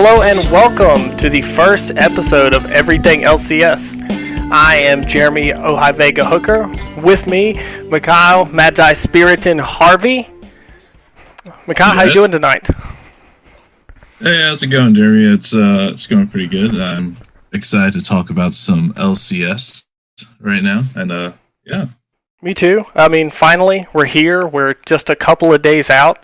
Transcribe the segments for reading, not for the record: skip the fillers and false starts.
Hello and welcome to the first episode of Everything LCS. I am Jeremy Ojai Vega Hooker. With me, Mikhail Magi Spiriton Harvey. Mikhail, how you doing tonight? Hey, how's it going, Jeremy? It's going pretty good. I'm excited to talk about some LCS right now, and yeah. Me too. I mean, finally, we're here. We're just a couple of days out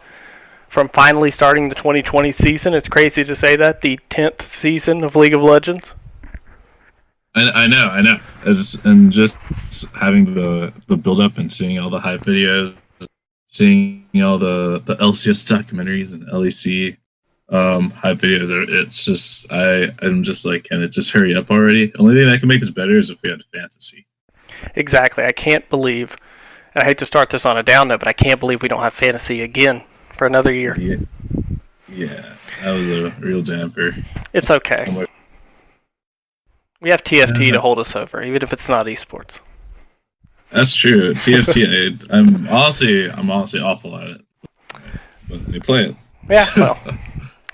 from finally starting the 2020 season. It's crazy to say that, the 10th season of League of Legends. I know. And just having the build-up and seeing all the hype videos, seeing all the LCS documentaries and LEC hype videos, it's just, I'm just like, can it just hurry up already? Only thing that can make this better is if we had fantasy. Exactly. I can't believe, and I hate to start this on a down note, but I can't believe we don't have fantasy again for another year. Yeah, that was a real damper. It's okay. We have TFT to hold us over, even if it's not esports. That's true. TFT, I'm honestly awful at it, but they play it. Yeah.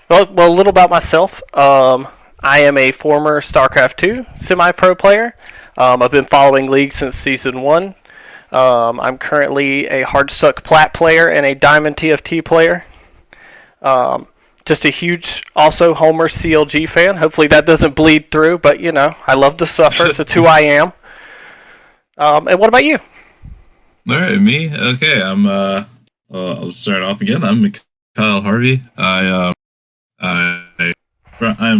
Well, a little about myself. I am a former StarCraft 2 semi-pro player. I've been following League since Season 1. I'm currently a Hardstuck Plat player and a Diamond TFT player. Just a huge, also, Homer CLG fan. Hopefully that doesn't bleed through, but, you know, I love to suffer. So it's who I am. And what about you? All right, me? Okay, I'll start off again. I'm Kyle Harvey. I'm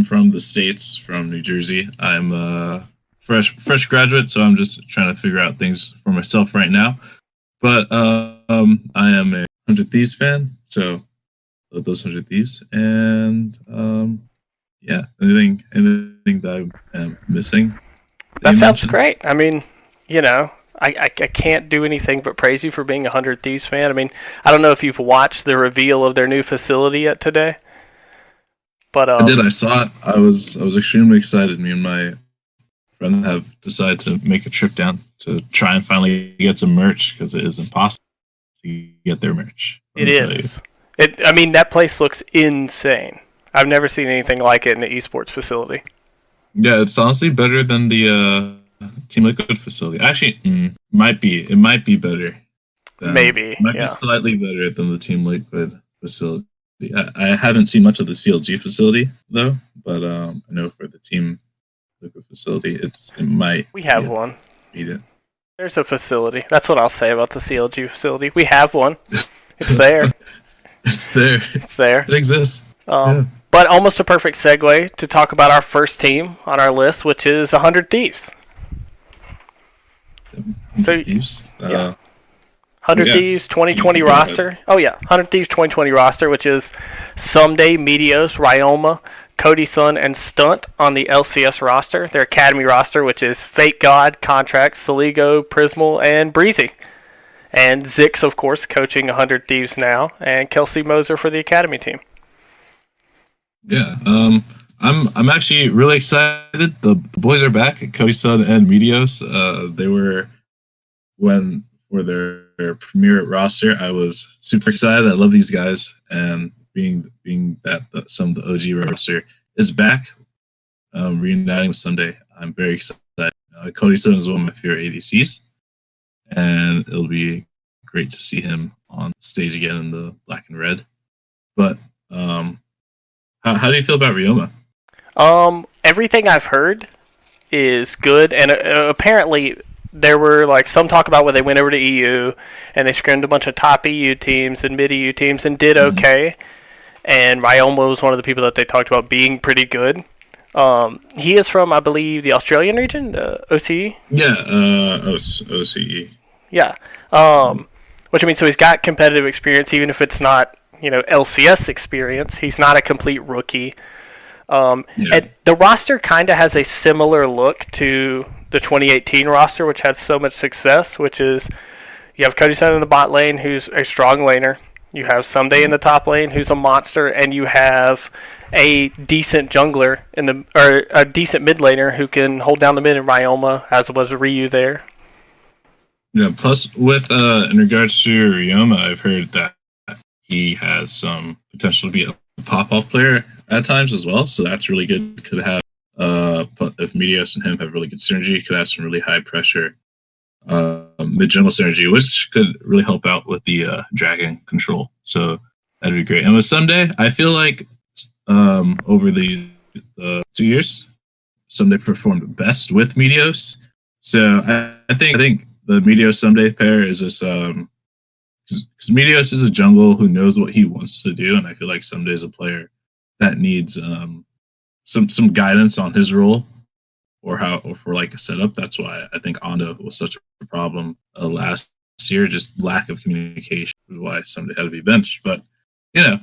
from the States, from New Jersey. I'm a fresh graduate, so I'm just trying to figure out things for myself right now. But I am a 100 Thieves fan, so I love those 100 Thieves. And yeah, anything that I am missing? That sounds great. I mean, you know, I can't do anything but praise you for being a 100 Thieves fan. I mean, I don't know if you've watched the reveal of their new facility yet today. But I did. I saw it. I was extremely excited. Me and my friend have decided to make a trip down to try and finally get some merch, because it is impossible to get their merch. It is. I mean, that place looks insane. I've never seen anything like it in an esports facility. Yeah, it's honestly better than the Team Liquid facility. Actually, it might be better. Maybe. It might be slightly better than the Team Liquid facility. I haven't seen much of the CLG facility though, but I know for the Team Liquid facility, it might. We have one. Beat it. There's a facility. That's what I'll say about the CLG facility. We have one. It's there. It's there. It's there. It exists. But almost a perfect segue to talk about our first team on our list, which is 100 Thieves. 100 Thieves. Yeah. 100 Thieves 2020 roster. Oh, yeah. 100 Thieves 2020 roster, which is Someday, Meteos, Ryoma, Cody Sun, and Stunt on the LCS roster. Their Academy roster, which is Fake God, Contracts, Saligo, Prismal, and Breezy. And Zix, of course, coaching 100 Thieves now, and Kelsey Moser for the Academy team. Yeah. I'm actually really excited. The boys are back. Cody Sun and Meteos. They were for their premiere roster. I was super excited. I love these guys, and being that some of the OG roster is back, reuniting with Sunday, I'm very excited. Cody Sun is one of my favorite ADCs, and it'll be great to see him on stage again in the black and red. But how do you feel about Ryoma? Everything I've heard is good, and apparently there were like some talk about when they went over to EU and they scrimmed a bunch of top EU teams and mid EU teams and did okay. And Ryoma was one of the people that they talked about being pretty good. He is from, I believe, the Australian region, the OCE. Yeah, OCE. Yeah, which I mean, so he's got competitive experience, even if it's not, you know, LCS experience. He's not a complete rookie. And the roster kind of has a similar look to the 2018 roster, which had so much success, which is you have Cody Sun in the bot lane, who's a strong laner. You have Someday in the top lane, who's a monster, and you have a decent jungler or a decent mid laner who can hold down the mid in Ryoma, as was Ryu there. Yeah, plus with in regards to Ryoma, I've heard that he has some potential to be a pop-off player at times as well. So that's really good. Could have if Meteos and him have really good synergy, could have some really high pressure mid jungle synergy, which could really help out with the dragon control. So that'd be great. And with Someday, I feel like over the 2 years, Someday performed best with Meteos. So I think the Meteos Someday pair is just because Meteos is a jungle who knows what he wants to do, and I feel like Someday is a player that needs some guidance on his role or for like a setup. That's why I think Ando was such a problem last year. Just lack of communication is why Someday had to be benched. But that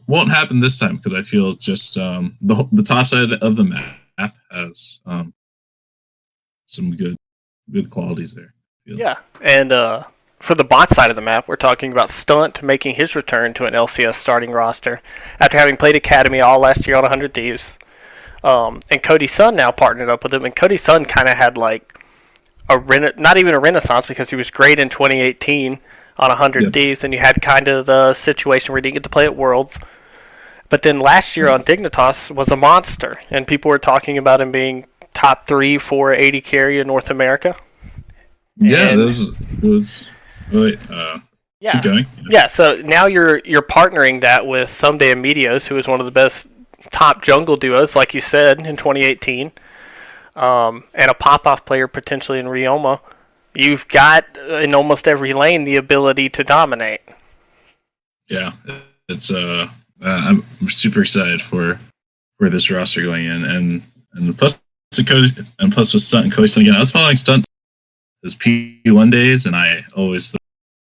won't happen this time because I feel just the top side of the map has some good qualities there. Yeah, and for the bot side of the map, we're talking about Stunt making his return to an LCS starting roster after having played Academy all last year on 100 Thieves. And Cody Sun now partnered up with him, and Cody Sun kind of had like not even a renaissance because he was great in 2018 on 100 Thieves, and you had kind of the situation where he didn't get to play at Worlds. But then last year on Dignitas was a monster, and people were talking about him being top 3 for 80 carry in North America. Yeah, it was really. Yeah. Keep going. Yeah, so now you're partnering that with Someday and Meteos, who is one of the best top jungle duos, like you said, in 2018, and a pop-off player potentially in Ryoma. You've got, in almost every lane, the ability to dominate. Yeah, it's I'm super excited for this roster going in, and plus with Stunt and Cody Stunt again. I was following Stunt his P1 days, and I always thought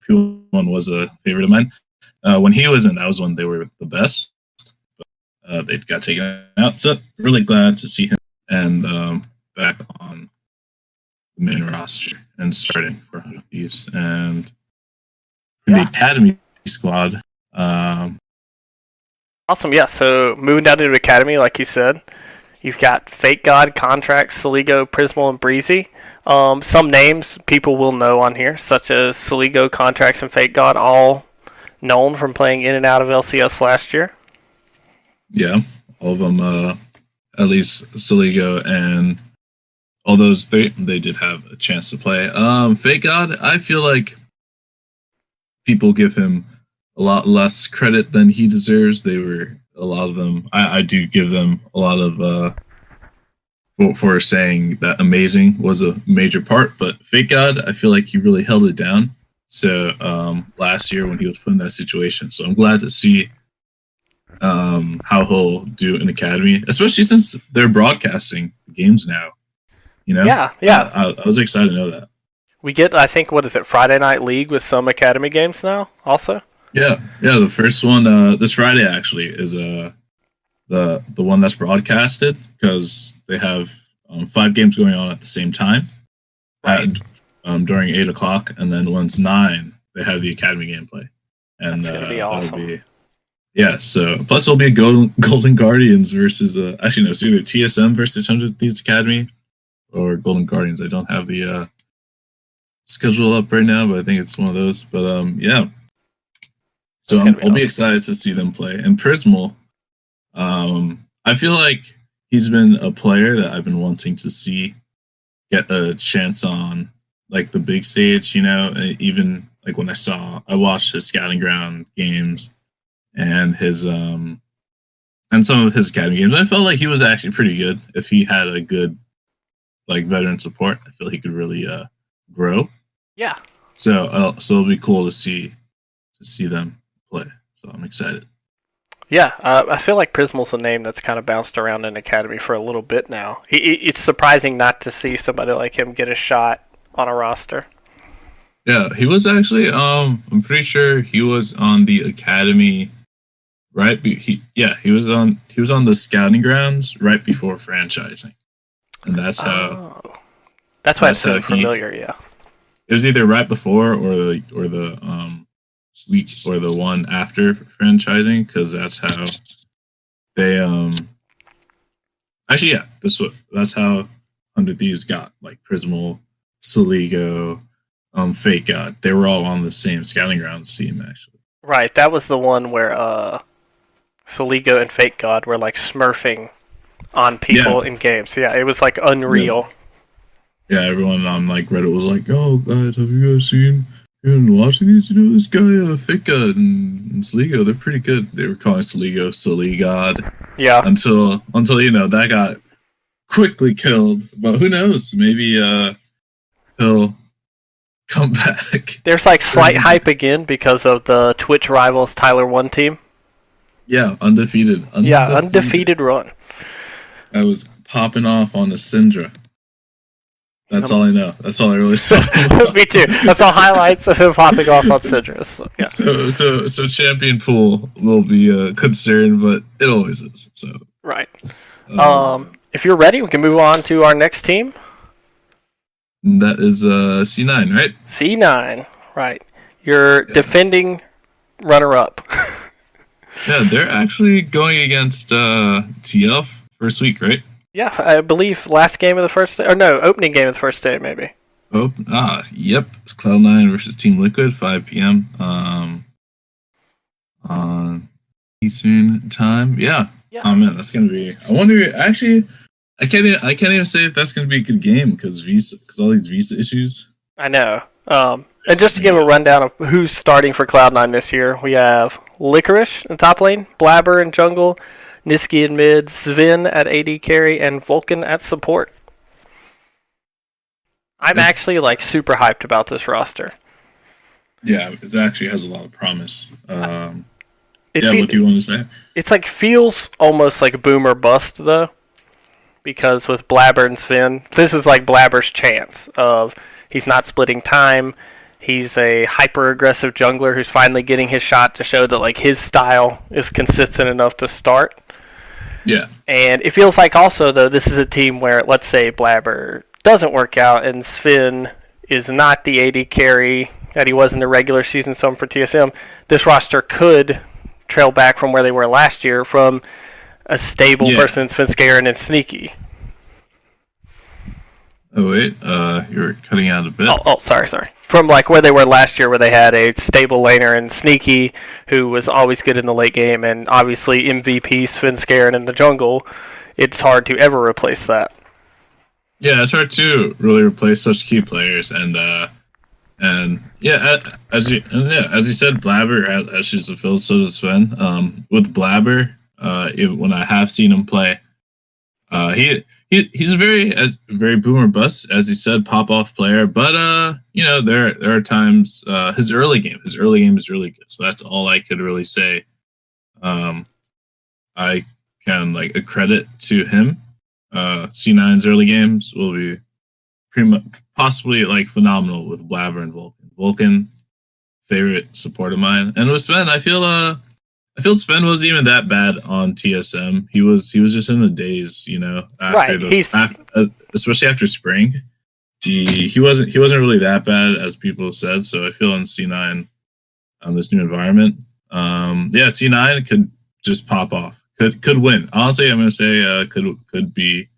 P1 was a favorite of mine. When he was in, that was when they were the best. But they got taken out, so really glad to see him and back on the main roster and starting for 100 Thieves and the Academy squad. Awesome, yeah. So moving down to the Academy, like you said, you've got Fake God, Contracts, Saligo, Prismal, and Breezy. Some names people will know on here, such as Saligo, Contracts, and Fake God, all known from playing in and out of LCS last year. Yeah, all of them, at least Saligo and all those, they did have a chance to play. Fake God, I feel like people give him a lot less credit than he deserves. They were, a lot of them, I do give them a lot of for saying that Amazing was a major part, but Fake God, I feel like he really held it down. So last year when he was put in that situation, so I'm glad to see how he'll do in Academy, especially since they're broadcasting games now. Yeah. I was excited to know that. We get, I think, what is it, Friday Night League with some Academy games now, also. Yeah. The first one this Friday actually is the one that's broadcasted because they have 5 games going on at the same time, right? During 8 o'clock, and then once 9, they have the Academy gameplay, and that's gonna be awesome. So plus it'll be Golden Guardians versus actually no, it's either TSM versus 100 Thieves Academy or Golden Guardians. I don't have the schedule up right now, but I think it's one of those. But yeah, so I'll be excited to see them play. And Prismal, I feel like he's been a player that I've been wanting to see get a chance on like the big stage. Even like when I watched his scouting ground games and his and some of his Academy games, I felt like he was actually pretty good. If he had a good like veteran support, I feel he could really grow. Yeah. So it'll be cool to see them play. So I'm excited. Yeah, I feel like Prismal's a name that's kind of bounced around in Academy for a little bit now. It's surprising not to see somebody like him get a shot on a roster. Yeah, he was actually. I'm pretty sure he was on the Academy. Right, he was on the scouting grounds right before franchising, and that's how. That's why it's so familiar. Yeah, it was either right before or the week or the one after franchising, because that's how they actually that's how 100 Thieves got like Prismal, Saligo, Fake God. They were all on the same scouting grounds team actually. Right, that was the one where Soligo and Fake God were like smurfing on people in games. Yeah, it was like unreal. Yeah, everyone on like Reddit was like, "Oh, guys, have you guys seen and watching these? You know, this guy, Fake God and Sligo, they're pretty good." They were calling Sligo Silly God. Yeah. Until that got quickly killed. But who knows? Maybe he'll come back. There's like slight hype again because of the Twitch rivals Tyler 1 team. Yeah, undefeated. Yeah, undefeated run. I was popping off on the Syndra. That's all I know. That's all I really saw. Me too. That's all highlights of him popping off on Syndra. So, yeah. So champion pool will be a concern, but it always is. So right. If you're ready, we can move on to our next team. That is C9, right? C9, right. Your defending runner-up. Yeah, they're actually going against TF first week, right? Yeah, I believe last game of the first day, or no, opening game of the first day, maybe. Yep. It's Cloud9 versus Team Liquid, 5 p.m. On Eastern time. Yeah. Oh man, that's gonna be. I wonder. Actually, I can't even say if that's gonna be a good game because all these visa issues. I know. And just to give a rundown of who's starting for Cloud9 this year, we have Licorice in top lane, Blabber in jungle, Niski in mid, Sven at AD carry, and Vulcan at support. I'm actually like super hyped about this roster. Yeah, it actually has a lot of promise. What do you want to say? It's like feels almost like boom or bust though, because with Blabber and Sven, this is like Blabber's chance of he's not splitting time. He's a hyper-aggressive jungler who's finally getting his shot to show that like his style is consistent enough to start. Yeah. And it feels like also, though, this is a team where, let's say, Blabber doesn't work out and Sven is not the AD carry that he was in the regular season some for TSM. This roster could trail back from where they were last year from a stable person in Svenskeren and Sneaky. Oh, wait. You're cutting out a bit. Oh, sorry. From like where they were last year, where they had a stable laner and Sneaky, who was always good in the late game, and obviously MVP Svenskeren in the jungle, it's hard to ever replace that. Yeah, it's hard to really replace such key players, and as you said, Blabber has issues to fill, so does Sven. With Blabber, when I have seen him play, he's a very boomer bust, as you said, pop off player. But there are times his early game is really good. So that's all I could really say. I can like a credit to him. C9's early games will be pretty much possibly like phenomenal with Blabber and Vulcan. Vulcan, favorite support of mine, and with Sven, I feel Sven wasn't even that bad on TSM. He was just in the days, especially after spring. He wasn't really that bad as people said. So I feel in C9 on this new environment, C9 could just pop off. Could win. Honestly, I'm gonna say could be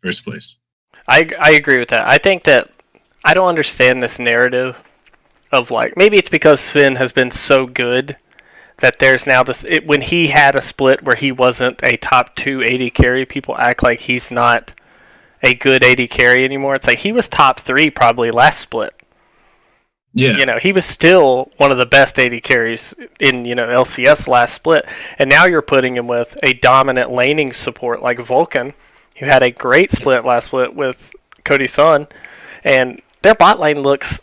first place. I agree with that. I think that I don't understand this narrative of like maybe it's because Sven has been so good that there's now this when he had a split where he wasn't a top 2 AD carry, people act like he's not a good AD carry anymore. It's like he was top 3 probably last split. Yeah. He was still one of the best AD carries in, LCS last split. And now you're putting him with a dominant laning support like Vulcan, who had a great split last split with Cody Sun. And their bot lane looks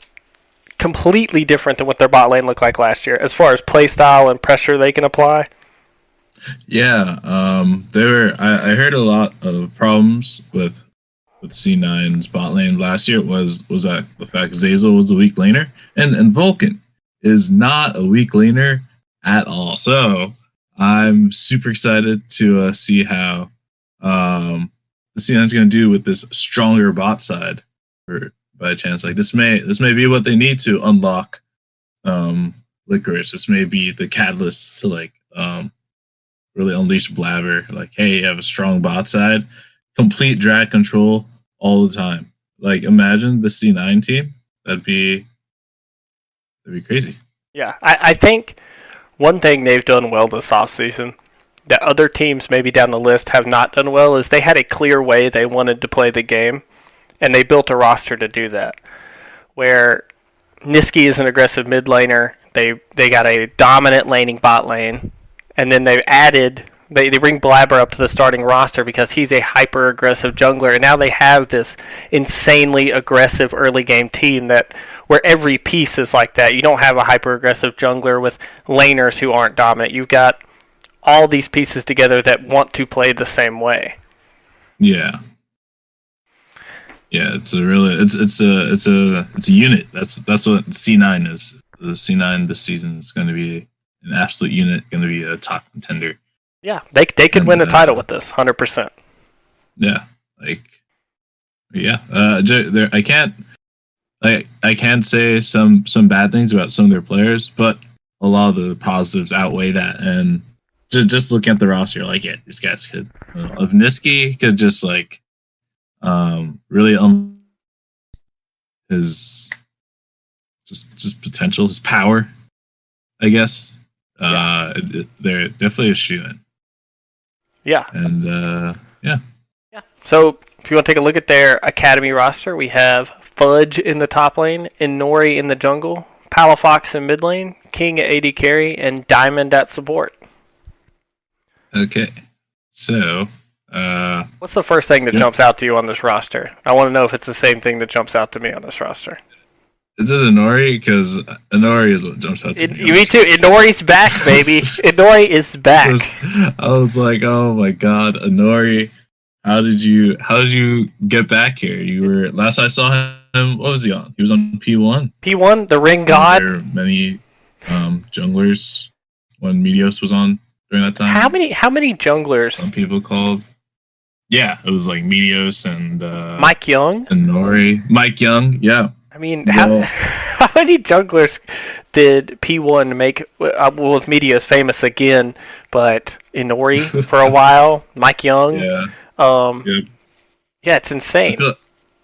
completely different than what their bot lane looked like last year as far as play style and pressure they can apply. Yeah, I heard a lot of problems with C9's bot lane last year was that the fact Zazel was a weak laner and Vulcan is not a weak laner at all. So I'm super excited to see how the C9's going to do with this stronger bot side by chance. Like this may be what they need to unlock Licorice. This may be the catalyst to like really unleash Blabber. Like, hey, you have a strong bot side, complete drag control all the time. Like, imagine the C9 team. That'd be crazy. Yeah, I think one thing they've done well this offseason that other teams maybe down the list have not done well is they had a clear way they wanted to play the game, and they built a roster to do that. Where Niski is an aggressive mid laner, they got a dominant laning bot lane, and then they've added they bring Blabber up to the starting roster because he's a hyper aggressive jungler, and now they have this insanely aggressive early game team that where every piece is like that. You don't have a hyper aggressive jungler with laners who aren't dominant. You've got all these pieces together that want to play the same way. Yeah. Yeah, it's a unit. That's what C9 is. The C9 this season is going to be an absolute unit, going to be a top contender. Yeah, they could win a title with this, 100%. Yeah, I can't say some bad things about some of their players, but a lot of the positives outweigh that. And just looking at the roster, like, yeah, these guys could. If Niski could just really his just potential, his power, I guess. They're definitely a shoe-in. Yeah. And yeah. So if you want to take a look at their academy roster, we have Fudge in the top lane, Inori in the jungle, Palafox in mid lane, King at AD carry, and Diamond at support. Okay. So what's the first thing that jumps out to you on this roster? I want to know if it's the same thing that jumps out to me on this roster. Is it Inori? Because Inori is what jumps out to me. Me too. Inori's back, baby. Inori is back. I was like, oh my god, Inori, how did you get back here? You were last I saw him. What was he on? He was on P1. P1, the Ring God. There were many junglers when Meteos was on during that time. How many junglers? Some people called. Yeah, it was like Meteos and Mike Young, Inori, Mike Young. Yeah. I mean, how many junglers did P1 make? Was Meteos famous again, but Inori for a while, Mike Young. Yeah. Yeah, it's insane.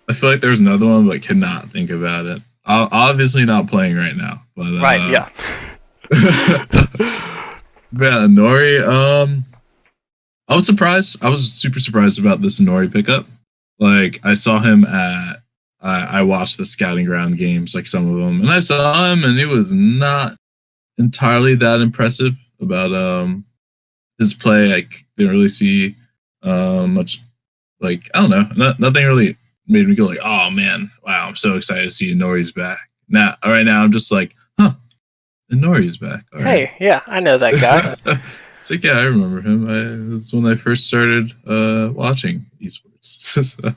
I feel like there's another one, but cannot think about it. Obviously not playing right now, but right, yeah. But yeah, Inori. I was surprised. I was super surprised about this Inori pickup. Like, I saw him at. I watched the scouting ground games, like some of them, and I saw him, and it was not entirely that impressive about his play. I didn't really see much. Like, I don't know, nothing really made me go like, oh man, wow, I'm so excited to see Inori's back. Right now, I'm just like, huh, Inori's back. All hey, right. Yeah, I know that guy. It's like, yeah, I remember him. That's when I first started watching esports.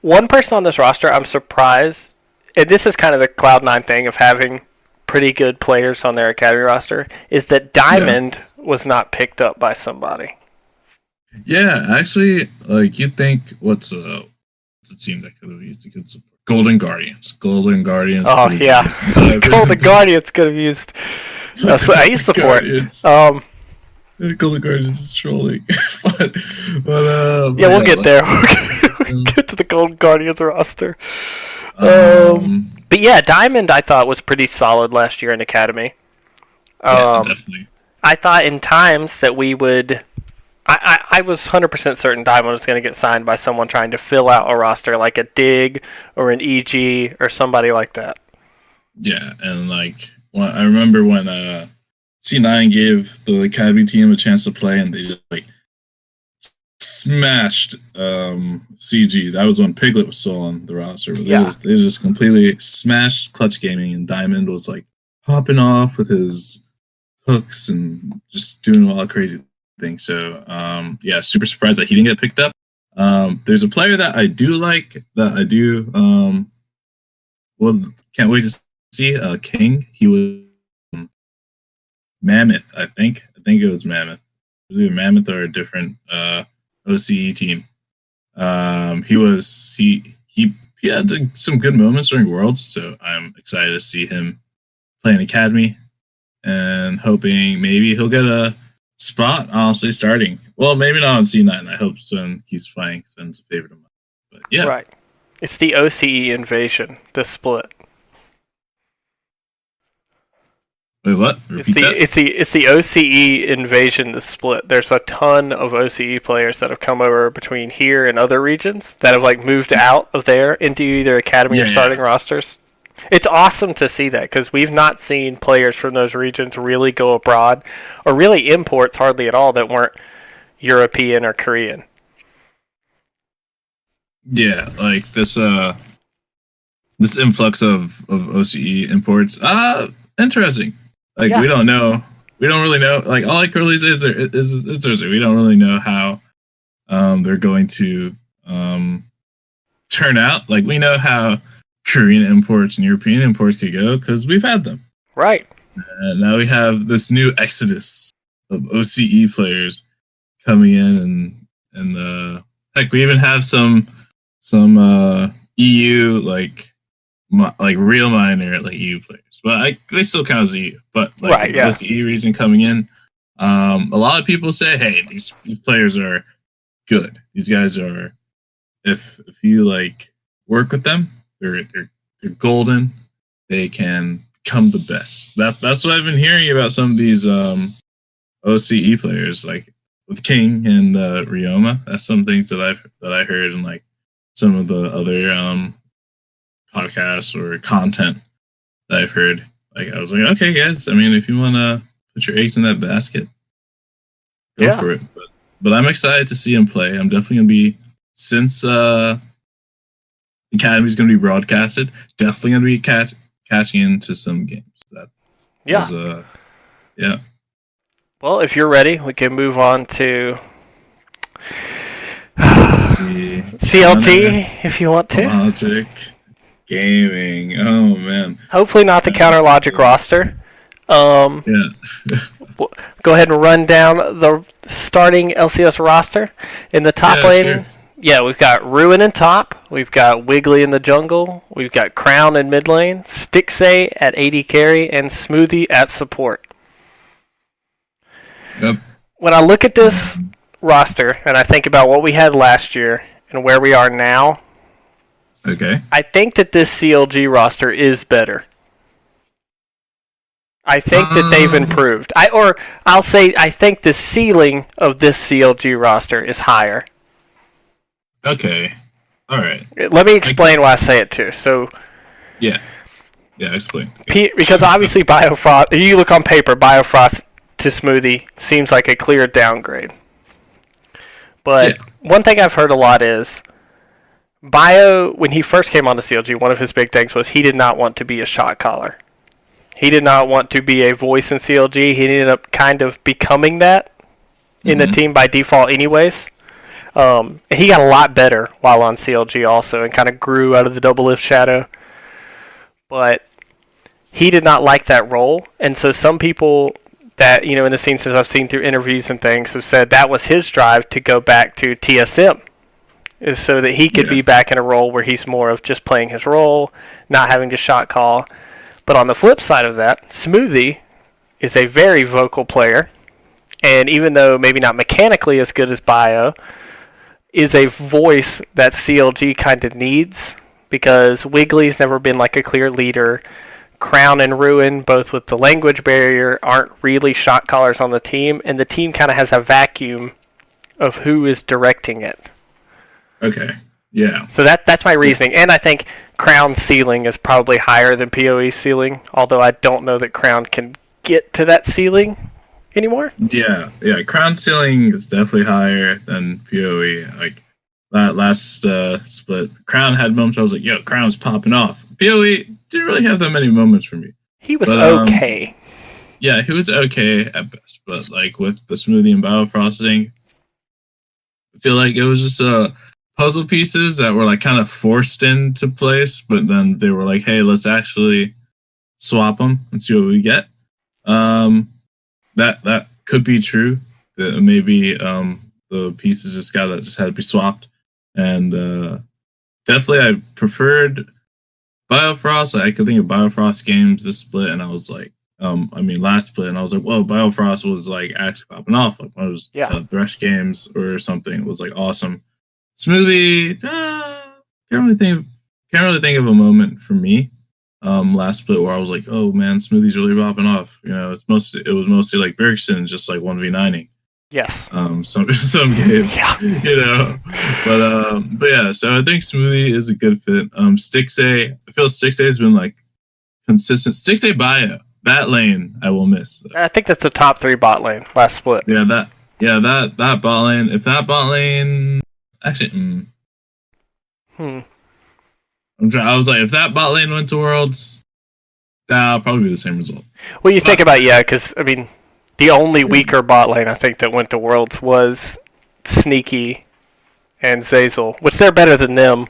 One person on this roster, I'm surprised, and this is kind of the Cloud9 thing of having pretty good players on their academy roster, is that Diamond was not picked up by somebody. Yeah, actually, like, you'd think, what's the team that could have used a good support? Golden Guardians. Oh, yeah. Golden Guardians could have used a support. Golden Guardians is trolling. but yeah, we'll get there. We'll get to the Golden Guardians roster. But yeah, Diamond I thought was pretty solid last year in Academy. Definitely. I thought in times that we would... I was 100% certain Diamond was going to get signed by someone trying to fill out a roster like a Dig or an EG or somebody like that. Yeah, and like I remember when C9 gave the Academy team a chance to play, and they just like smashed CG. That was when Piglet was still on the roster. But they just completely smashed Clutch Gaming, and Diamond was like popping off with his hooks and just doing a lot of crazy things. So yeah, super surprised that he didn't get picked up. There's a player that I do like, that I do can't wait to see, King. He was Mammoth, I think it was Mammoth. It was either Mammoth or a different OCE team. He had some good moments during Worlds, so I'm excited to see him play in Academy, and hoping maybe he'll get a spot, honestly, starting. Well, maybe not on C9. I hope Sven keeps playing. Sven's a favorite of mine. But yeah. Right. It's the OCE invasion, the split. Wait, what? Repeat that? It's the OCE invasion to split. There's a ton of OCE players that have come over between here and other regions that have like moved out of there into either academy or starting rosters. It's awesome to see that because we've not seen players from those regions really go abroad or really imports hardly at all that weren't European or Korean. Yeah, like this influx of OCE imports. Interesting. Like we don't really know. Like all I can really say is it's Thursday. We don't really know how they're going to turn out. Like we know how Korean imports and European imports could go because we've had them. Right. And now we have this new exodus of OCE players coming in, and heck, we even have some EU like real minor like EU players. But they still count as EU. But like the OCE region coming in, a lot of people say, hey, these players are good. These guys are, if you like work with them, they're golden. They can become the best. That's what I've been hearing about some of these OCE players, like with King and Ryoma. That's some things that I heard in like some of the other podcasts or content that I've heard. Like I was like, okay, guys. I mean, if you want to put your eggs in that basket, go for it. But I'm excited to see him play. I'm definitely gonna be, since Academy's gonna be broadcasted, definitely gonna be catching into some games. Well, if you're ready, we can move on to CLT if you want to. Logic Gaming. Oh man. Hopefully not the Counter Logic roster. Go ahead and run down the starting LCS roster. In the top lane, we've got Ruin in top. We've got Wiggly in the jungle. We've got Crown in mid lane. Stixay at AD carry, and Smoothie at support. Yep. When I look at this roster and I think about what we had last year and where we are now, I think that this CLG roster is better. I think that they've improved. I'll say I think the ceiling of this CLG roster is higher. Okay. All right. Let me explain why I say it too. So explain. Because obviously Biofrost, you look on paper, Biofrost to Smoothie seems like a clear downgrade. But one thing I've heard a lot is Bio, when he first came on to CLG, one of his big things was he did not want to be a shot caller. He did not want to be a voice in CLG. He ended up kind of becoming that in the team by default anyways. He got a lot better while on CLG also and kind of grew out of the double lift shadow. But he did not like that role. And so some people that, in the scene, since I've seen through interviews and things, have said that was his drive to go back to TSM, is so that he could be back in a role where he's more of just playing his role, not having to shot call. But on the flip side of that, Smoothie is a very vocal player, and even though maybe not mechanically as good as Bio, is a voice that CLG kind of needs, because Wiggly's never been like a clear leader. Crown and Ruin, both with the language barrier, aren't really shot callers on the team, and the team kind of has a vacuum of who is directing it. Okay, yeah. So that's my reasoning, and I think Crown's ceiling is probably higher than PoE's ceiling, although I don't know that Crown can get to that ceiling anymore. Yeah. Crown's ceiling is definitely higher than PoE. Like that last split, Crown had moments I was like, yo, Crown's popping off. PoE didn't really have that many moments for me. He was okay. Yeah, he was okay at best, but like with the Smoothie and Biofrosting, I feel like it was just puzzle pieces that were like kind of forced into place, but then they were like, hey, let's actually swap them and see what we get. That could be true. That maybe the pieces just had to be swapped, and definitely I preferred Biofrost. I could think of Biofrost games this split, and I was like, last split, and I was like, whoa, Biofrost was like actually popping off. Like one of those Thresh games or something. It was like awesome. Smoothie, can't really think of a moment for me. last split where I was like, oh man, Smoothie's really popping off. You know, it was mostly like Bergson just like 1v9ing. Yes. Some games, Yeah. you know, but yeah. So I think Smoothie is a good fit. Stixay, I feel Stixay has been like consistent. Stixay Bio, that lane I will miss. I think that's the top 3 bot lane last split. Yeah, that bot lane. If that bot lane, actually, I was like, if that bot lane went to Worlds, that'll probably be the same result. Well, you think about, because, I mean, the only weaker bot lane, I think, that went to Worlds was Sneaky and Zazel, which they're better than them.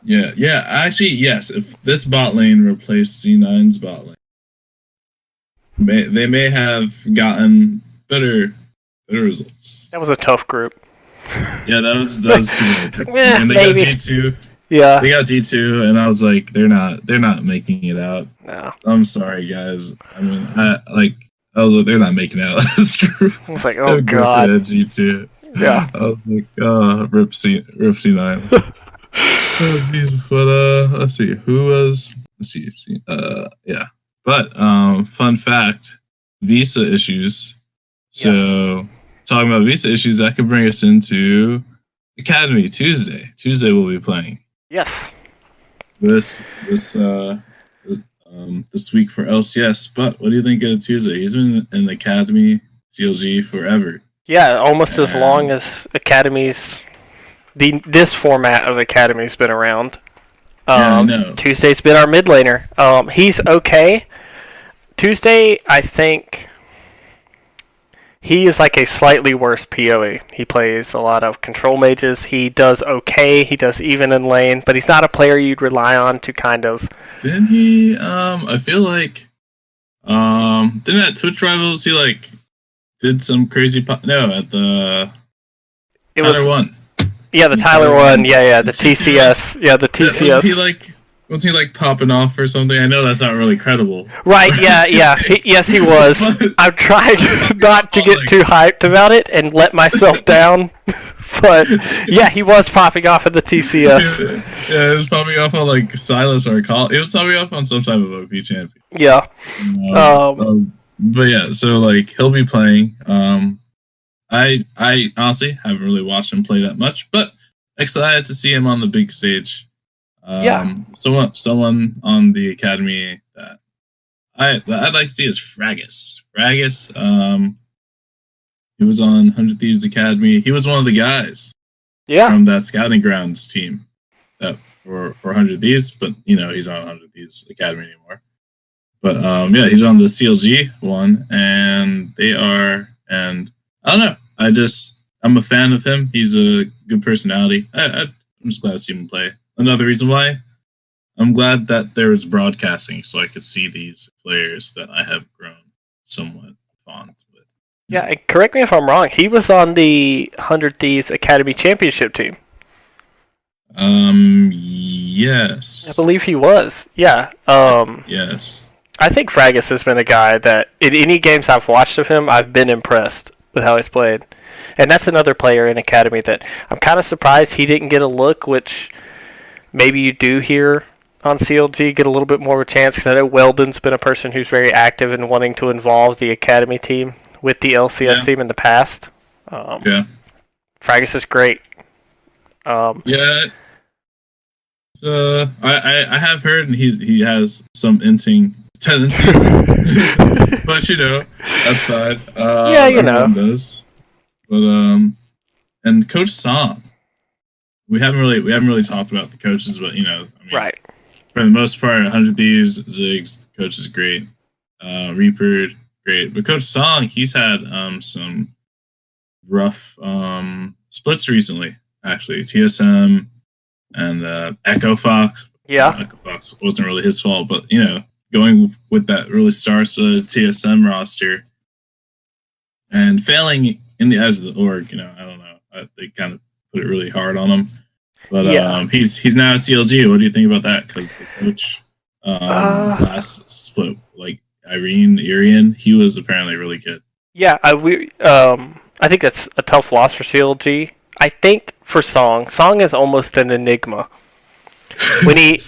Yeah, actually, yes. If this bot lane replaced C9's bot lane, they may have gotten better results. That was a tough group. Yeah, that was super hard. And they maybe. got G2. Yeah. They got G2, and I was like, they're not making it out. No. I'm sorry, guys. I mean, I was like, they're not making it out of this group. I was like, oh god. G2. Yeah. I was like, rip C9. Oh jeez. But let's see. Who was? Let's see. Yeah. But fun fact: visa issues. So Yes. talking about visa issues, that could bring us into Academy Tuesday. Tuesday we'll be playing. Yes. This week for LCS. But what do you think of Tuesday? He's been in Academy CLG forever. Yeah, almost as long as Academies. This format of Academy's been around. Yeah, I know. Tuesday's been our mid laner. He's okay. Tuesday, I think he is like a slightly worse PoE. He plays a lot of control mages. He does okay. He does even in lane, but he's not a player you'd rely on to kind of. Didn't he? I feel like didn't at Twitch Rivals he like did some crazy no at the Tyler one. Yeah, the Tyler one. Yeah, the TCS. Yeah, the TCS. Was he like popping off or something? I know that's not really credible. Right, yeah. Yes, he was. I'm trying not to get too hyped about it and let myself down. But, yeah, he was popping off at the TCS. Yeah, he was popping off on like Silas or Call. He was popping off on some type of OP champion. Yeah. But yeah, so like he'll be playing. I honestly haven't really watched him play that much, but excited to see him on the big stage. Someone on the academy that I'd like to see is Fragus. He was on 100 Thieves Academy. He was one of the guys from that Scouting Grounds team for 100 Thieves, but he's on 100 Thieves Academy anymore. But he's on the CLG one, and I don't know. I'm a fan of him. He's a good personality. I'm just glad to see him play. Another reason why I'm glad that there was broadcasting so I could see these players that I have grown somewhat fond with. Yeah, and correct me if I'm wrong. He was on the 100 Thieves Academy Championship team. Yes. I believe he was. Yeah. Yes. I think Fragus has been a guy that in any games I've watched of him, I've been impressed with how he's played. And that's another player in Academy that I'm kind of surprised he didn't get a look, which maybe you do here on CLG, get a little bit more of a chance, because I know Weldon's been a person who's very active in wanting to involve the Academy team with the LCS team in the past. Fragus is great. I have heard, and he has some inting tendencies, but that's fine. Everyone does. But and Coach Song, we haven't really talked about the coaches, but right. For the most part, 100 Thieves, Ziggs, the coach is great. Reaper, great. But Coach Song, he's had some rough splits recently, actually. TSM and Echo Fox. Yeah. Echo Fox wasn't really his fault, but going with that really star-studded TSM roster and failing in the eyes of the org, I don't know. They kind of put it really hard on him. But he's now at CLG. What do you think about that? Because the coach last split, like Irian, he was apparently really good. Yeah, I think that's a tough loss for CLG. I think for Song is almost an enigma. When he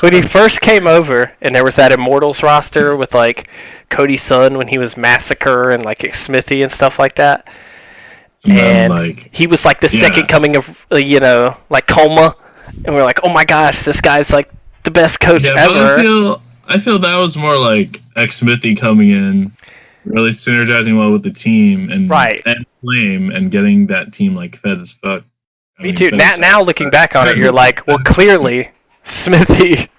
when he first came over, and there was that Immortals roster with like Cody Sun when he was Massacre and like Smithy and stuff like that. And then, And he was like the second coming of, like Coma. And we're like, oh my gosh, this guy's like the best coach ever. I feel that was more like Smithy coming in, really synergizing well with the team and Flame and getting that team like fed as fuck. Me too. Now looking back on it, you're like, well, clearly Smithy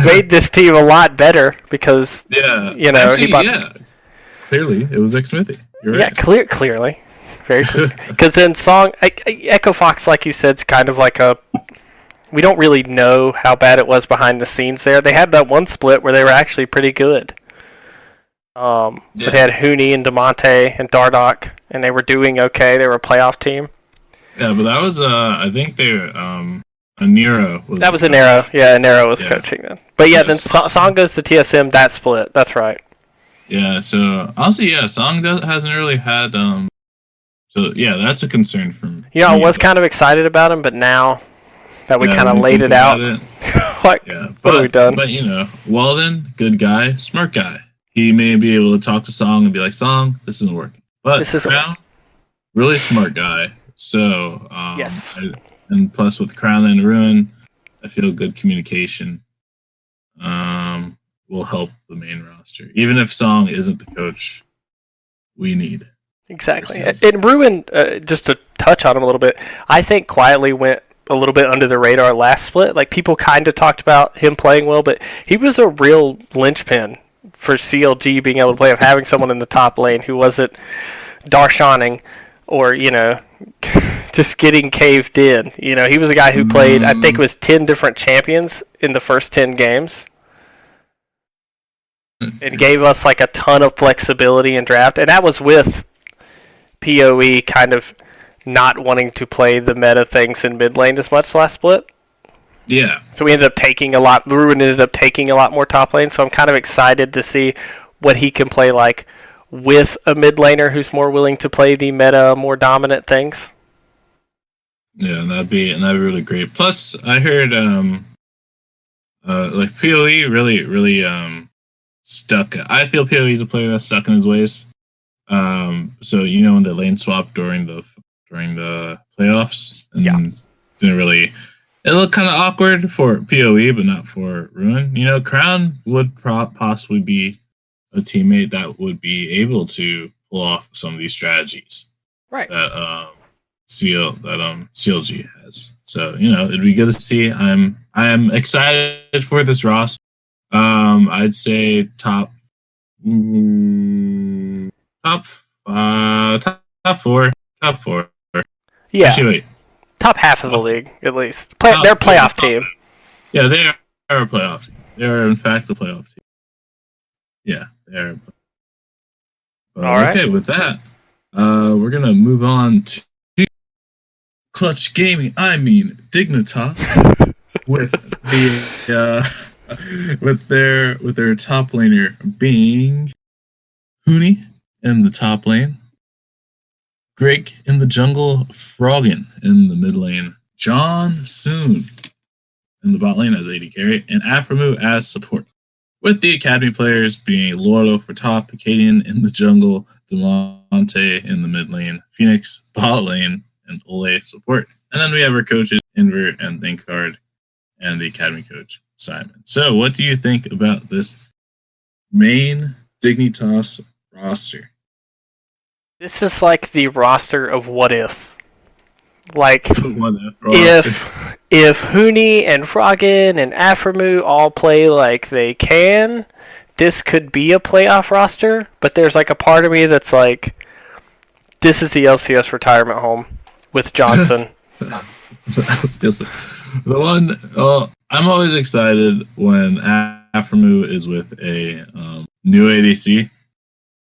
made this team a lot better because clearly it was Smithy. You're right. Yeah, clearly, very clear. Because then Echo Fox, like you said, is kind of like we don't really know how bad it was behind the scenes there. They had that one split where they were actually pretty good. But they had Hooney and DeMonte and Dardoch, and they were doing okay. They were a playoff team. Yeah, but that was I think they Anero was. That was Anero. Yeah, Anero was coaching then. But then Song goes to TSM. That split. That's right. Yeah. So honestly, Song hasn't really had. So that's a concern for me. I was kind of excited about him, but now that we kind of laid it out, what have we done? But Walden, good guy, smart guy. He may be able to talk to Song and be like, Song, this isn't working. But Crown, really smart guy. So, yes. And plus with Crown and Ruin, I feel good communication will help the main roster. Even if Song isn't the coach we need. Exactly. And Ruin, just to touch on him a little bit, I think quietly went a little bit under the radar last split. Like, people kind of talked about him playing well, but he was a real linchpin for CLG being able to play, of having someone in the top lane who wasn't Darshaning or, just getting caved in. He was a guy who played, I think it was 10 different champions in the first 10 games. It gave us like a ton of flexibility in draft, and that was with PoE kind of not wanting to play the meta things in mid lane as much last split. Yeah. So we ended up taking a lot. Ruin ended up taking a lot more top lane. So I'm kind of excited to see what he can play like with a mid laner who's more willing to play the meta, more dominant things. Yeah, and that'd be really great. Plus, I heard like PoE really stuck. I feel PoE is a player that's stuck in his ways. So when the lane swap during the playoffs, and didn't really. It looked kind of awkward for PoE, but not for Ruin. Crown would possibly be a teammate that would be able to pull off some of these strategies, right? That CLG has. So it'd be good to see. I am excited for this roster. I'd say top four. Yeah. Actually, wait. Top half of the league, at least. They're a playoff team. Yeah, they are a playoff team. They are, in fact, a playoff team. Yeah, they are. All right. Okay, with that, we're going to move on to Clutch Gaming. I mean, Dignitas with their top laner being Hooney in the top lane, Greg in the jungle, Froggen in the mid lane, John Soon in the bot lane as AD carry, and Aframu as support. With the academy players being Lordo for top, Acadian in the jungle, DeMonte in the mid lane, Phoenix bot lane, and Ole support. And then we have our coaches, Invert and Thinkard, and the academy coach, Simon. So what do you think about this main Dignitas roster? This is like the roster of what ifs. Like, if Hooney and Froggen and Aframu all play like they can, this could be a playoff roster. But there's like a part of me that's like, this is the LCS retirement home with Johnson. The one, I'm always excited when Aframu is with a new ADC.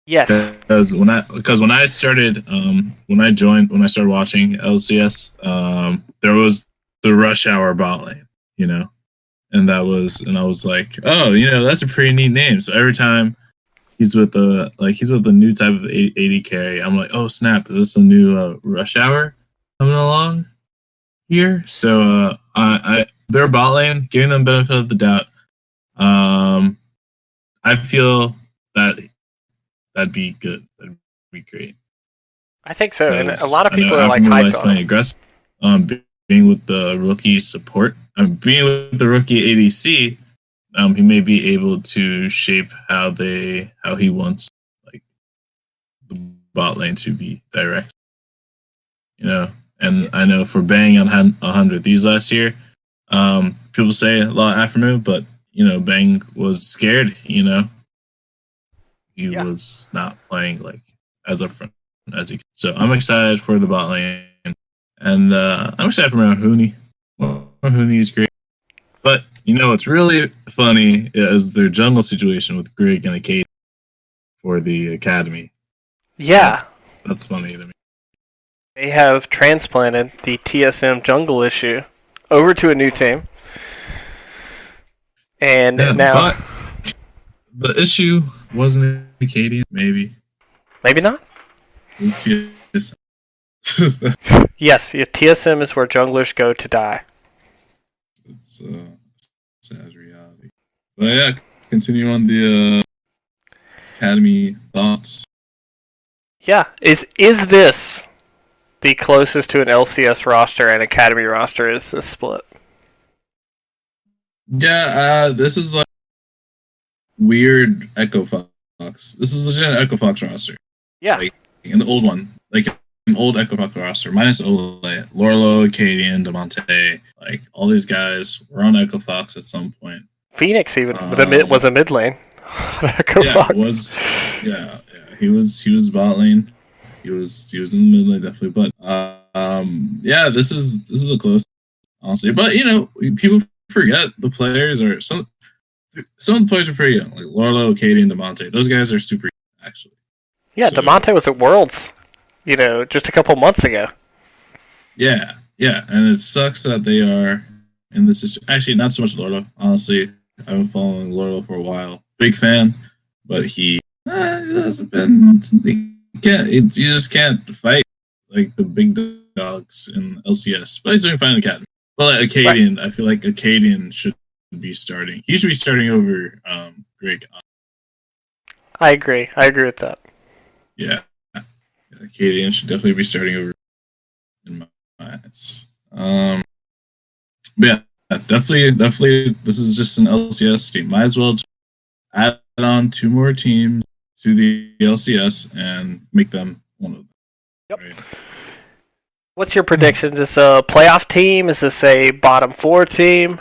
Yes, because when I started when I started watching LCS, there was the Rush Hour bot lane, and I was like, oh, that's a pretty neat name. So every time he's with the new type of AD carry, I'm like, oh snap, is this a new Rush Hour coming along here? So I their bot lane, giving them benefit of the doubt, I feel that that'd be good. That'd be great. I think so, and a Because lot of I know people are like Aftermoon hyped likes on playing him. aggressive. Being with the rookie support, being with the rookie ADC, he may be able to shape how he wants like the bot lane to be direct. You know, and I know for Bang on 100 these last year, people say a lot of Aftermoon, but Bang was scared. He Yeah, was not playing like as upfront as he could. So I'm excited for the bot lane, and I'm excited for Mahoney. Mahoney is great, but what's really funny is their jungle situation with Grig and Akade for the academy. yeah. That's funny to me. They have transplanted the TSM jungle issue over to a new team, and Yeah, now but the issue wasn't Acadian. Maybe maybe not. it was TSM. Yes, TSM is where junglers go to die. It's sad reality. But yeah, continue on the academy thoughts. Yeah, is this the closest to an LCS roster and academy roster is this split? Yeah, this is like weird Echo Fox. This is legit Echo Fox roster. Yeah, Like an old one. Like an old Echo Fox roster. Minus Ole, Lorlo, Acadian, Demonte. Like all these guys were on Echo Fox at some point. Phoenix even was a mid lane. Yeah, he was bot lane. He was in the mid lane definitely. But yeah, this is a close honestly. But people forget the players are some of the players are pretty young, like Lorlo, Katie, and Demonte. Those guys are super young, actually. Yeah, So, Demonte was at Worlds, just a couple months ago. yeah, and it sucks that they are in this situation. Actually, not so much Lorlo. Honestly, I've been following Lorlo for a while. Big fan, but he hasn't been. You just can't fight like the big dogs in LCS. But he's doing fine in the academy. But like Acadian, right. I feel like Acadian should be starting. He should be starting over Greg. I agree with that. Yeah, Acadian should definitely be starting over in my eyes. But yeah, definitely. This is just an LCS team. Might as well add on 2 more teams to the LCS and make them one of them. Yep. Right? What's your predictions? Is this a playoff team? Is this a bottom 4 team?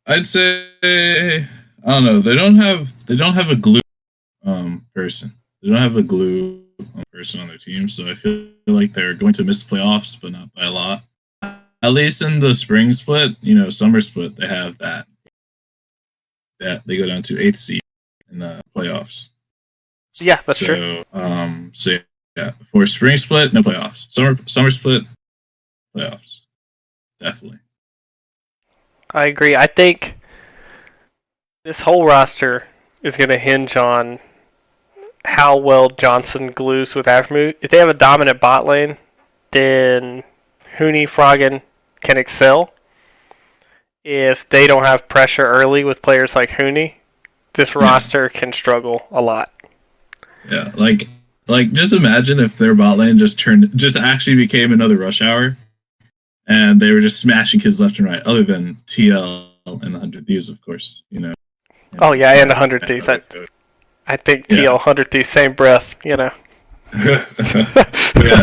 I'd say I don't know. They don't have a glue person. They don't have a glue person on their team, so I feel like they're going to miss the playoffs, but not by a lot. At least in the spring split, summer split, they have that. That they go down to 8th seed in the playoffs. Yeah, that's true. So yeah, for spring split, no playoffs. Summer split, playoffs. Definitely. I agree. I think this whole roster is going to hinge on how well Johnson glues with Aftermoon. If they have a dominant bot lane, then Huni, Froggen can excel. If they don't have pressure early with players like Huni, this roster can struggle a lot. Yeah, like just imagine if their bot lane just actually became another Rush Hour, and they were just smashing kids left and right. Other than TL and 100 Thieves, of course, Oh yeah, and 100 Thieves. I think TL 100 Thieves, same breath, Yeah,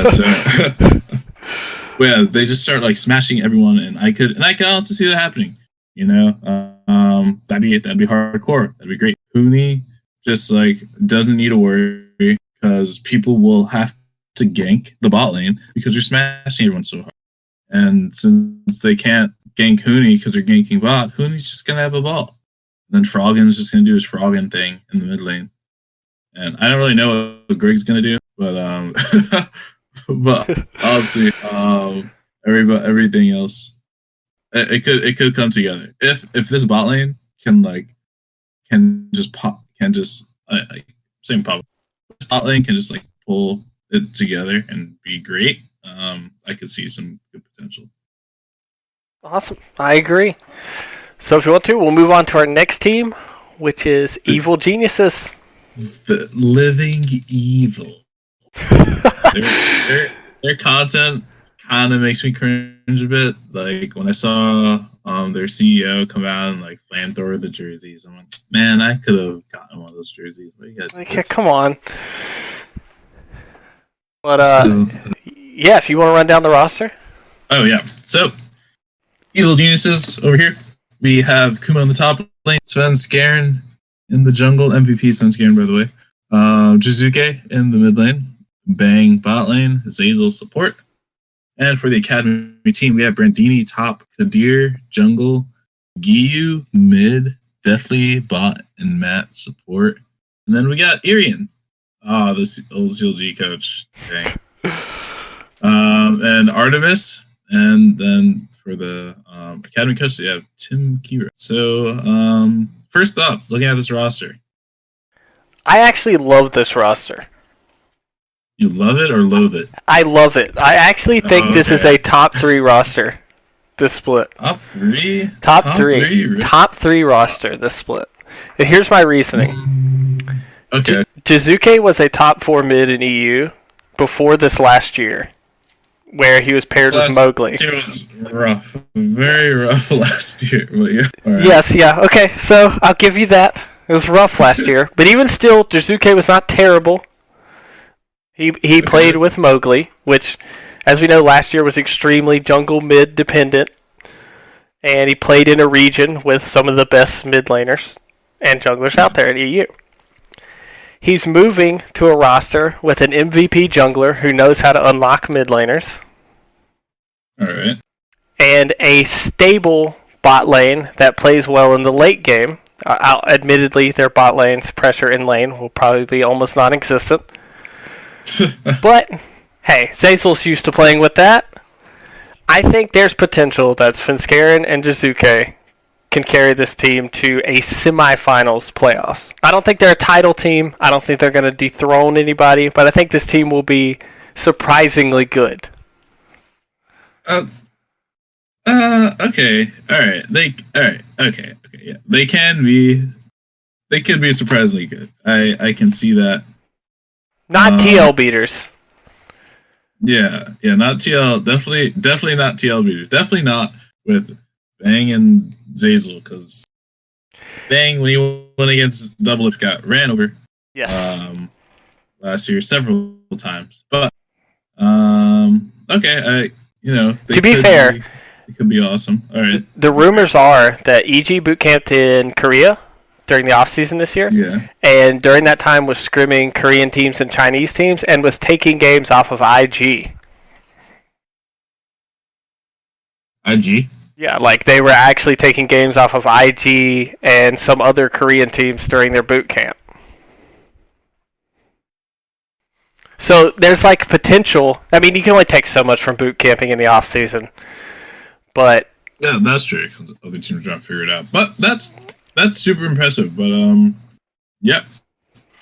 so yeah, they just start like smashing everyone, and I could also see that happening. That'd be hardcore. That'd be great. Huni just like doesn't need to worry because people will have to gank the bot lane because you're smashing everyone so hard. And since they can't gank Huni because they're ganking bot, Huni's just gonna have a ball. And then Froggen's just gonna do his Froggen thing in the mid lane. And I don't really know what Grig's gonna do, but but honestly, everything else, it could come together if this bot lane can just same problem. This bot lane can just like pull it together and be great. I could see some good potential. Awesome. I agree. So if you want to, we'll move on to our next team, which is Evil Geniuses. The living evil. Their content kind of makes me cringe a bit. Like when I saw their CEO come out and like flamethrower the jerseys, I'm like, man, I could have gotten one of those jerseys. But yeah, come on. But yeah, if you want to run down the roster. Oh yeah. So Evil Geniuses over here. We have Kuma in the top lane, Sven Skaren in the jungle, MVP Sven Skaren by the way. Jizuke in the mid lane, Bang bot lane, Zazel support. And for the academy team, we have Brandini top, Kadir jungle, Giyu mid, definitely bot and Matt support. And then we got Irian. This old CLG coach. Dang. And Artemis. And then for the academy coach, we have Tim Kira. So first thoughts, looking at this roster. I actually love this roster. You love it or loathe it? I love it. I actually think this is a top 3 roster. This split. Top 3? Top 3. Really? Top 3 roster, this split. And here's my reasoning. Okay. Jizuke was a top 4 mid in EU before this last year, where he was paired with Mowgli. It was rough. Very rough last year. But yeah. Right. Yes, yeah. Okay, so I'll give you that. It was rough last year. But even still, Jizuke was not terrible. He played with Mowgli, which, as we know, last year was extremely jungle mid dependent. And he played in a region with some of the best mid laners and junglers out there in EU. He's moving to a roster with an MVP jungler who knows how to unlock mid laners. All right. And a stable bot lane that plays well in the late game. Admittedly, their bot lane's pressure in lane will probably be almost non-existent. But, hey, Zazel's used to playing with that. I think there's potential that Svenskeren and Jizuke can carry this team to a semifinals playoffs. I don't think they're a title team. I don't think they're going to dethrone anybody, but I think this team will be surprisingly good. Okay. All right. Okay. Yeah. They can be surprisingly good. I can see that. Not TL beaters. Yeah, not TL. Definitely not TL beaters. Definitely not with Bang and Zazel, because Bang, when he went against Double If, got ran over. Yes. Last year several times, but okay. To be fair, it could be awesome. All right. The rumors are that EG bootcamped in Korea during the offseason this year. Yeah. And during that time was scrimming Korean teams and Chinese teams and was taking games off of IG. IG? Yeah, like they were actually taking games off of IG and some other Korean teams during their boot camp. So there's like potential. I mean, you can only take so much from boot camping in the off season, but yeah, that's true. Other teams are trying to figure it out, but that's super impressive. But yeah,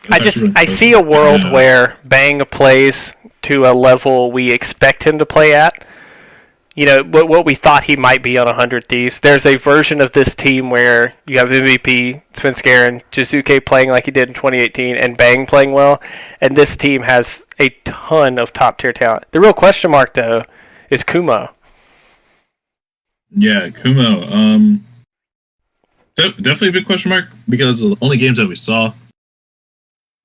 I see a world where Bang plays to a level we expect him to play at. You know, what we thought he might be on 100 Thieves. There's a version of this team where you have MVP, Svenskeren, Jizuke playing like he did in 2018, and Bang playing well. And this team has a ton of top-tier talent. The real question mark, though, is Kumo. Yeah, Kumo. Definitely a big question mark, because the only games that we saw,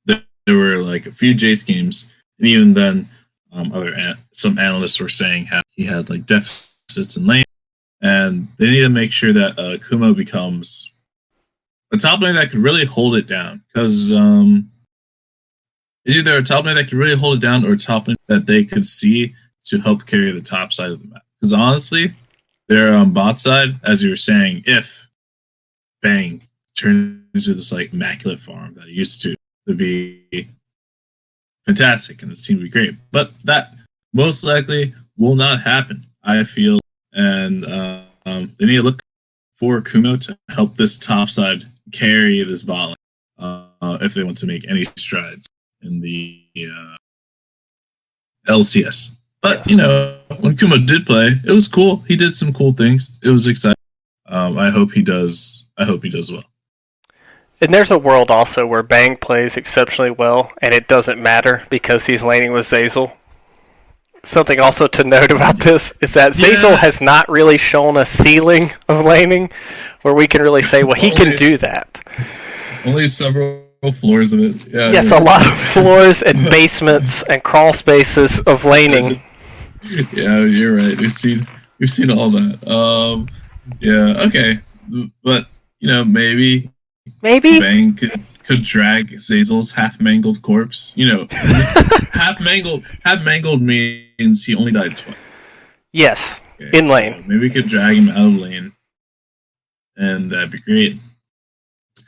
there were like a few Jace games, and even then, some analysts were saying how he had like deficits in lane, and they need to make sure that Kumo becomes a top lane that could really hold it down. Because it's either a top lane that could really hold it down, or a top lane that they could see to help carry the top side of the map. Because honestly, their bot side, as you were saying, if Bang turns into this like immaculate farm that it used to be fantastic, and this team would be great. But that most likely will not happen, I feel. And they need to look for Kumo to help this top side carry this bot lane if they want to make any strides in the LCS. But when Kuma did play, it was cool. He did some cool things. It was exciting. I hope he does. I hope he does well. And there's a world also where Bang plays exceptionally well, and it doesn't matter because he's laning with Zeyzal. Something also to note about this is that Zeyzal has not really shown a ceiling of laning where we can really say, well, he can do that. Only several floors of it. Yeah, yes, a lot of floors and basements and crawl spaces of laning. Yeah, you're right. We've seen all that. Yeah, okay, but maybe Bang could drag Zeyzal's half-mangled corpse. Half-mangled means he only died twice. Yes, okay. In lane. Maybe we could drag him out of lane, and that'd be great.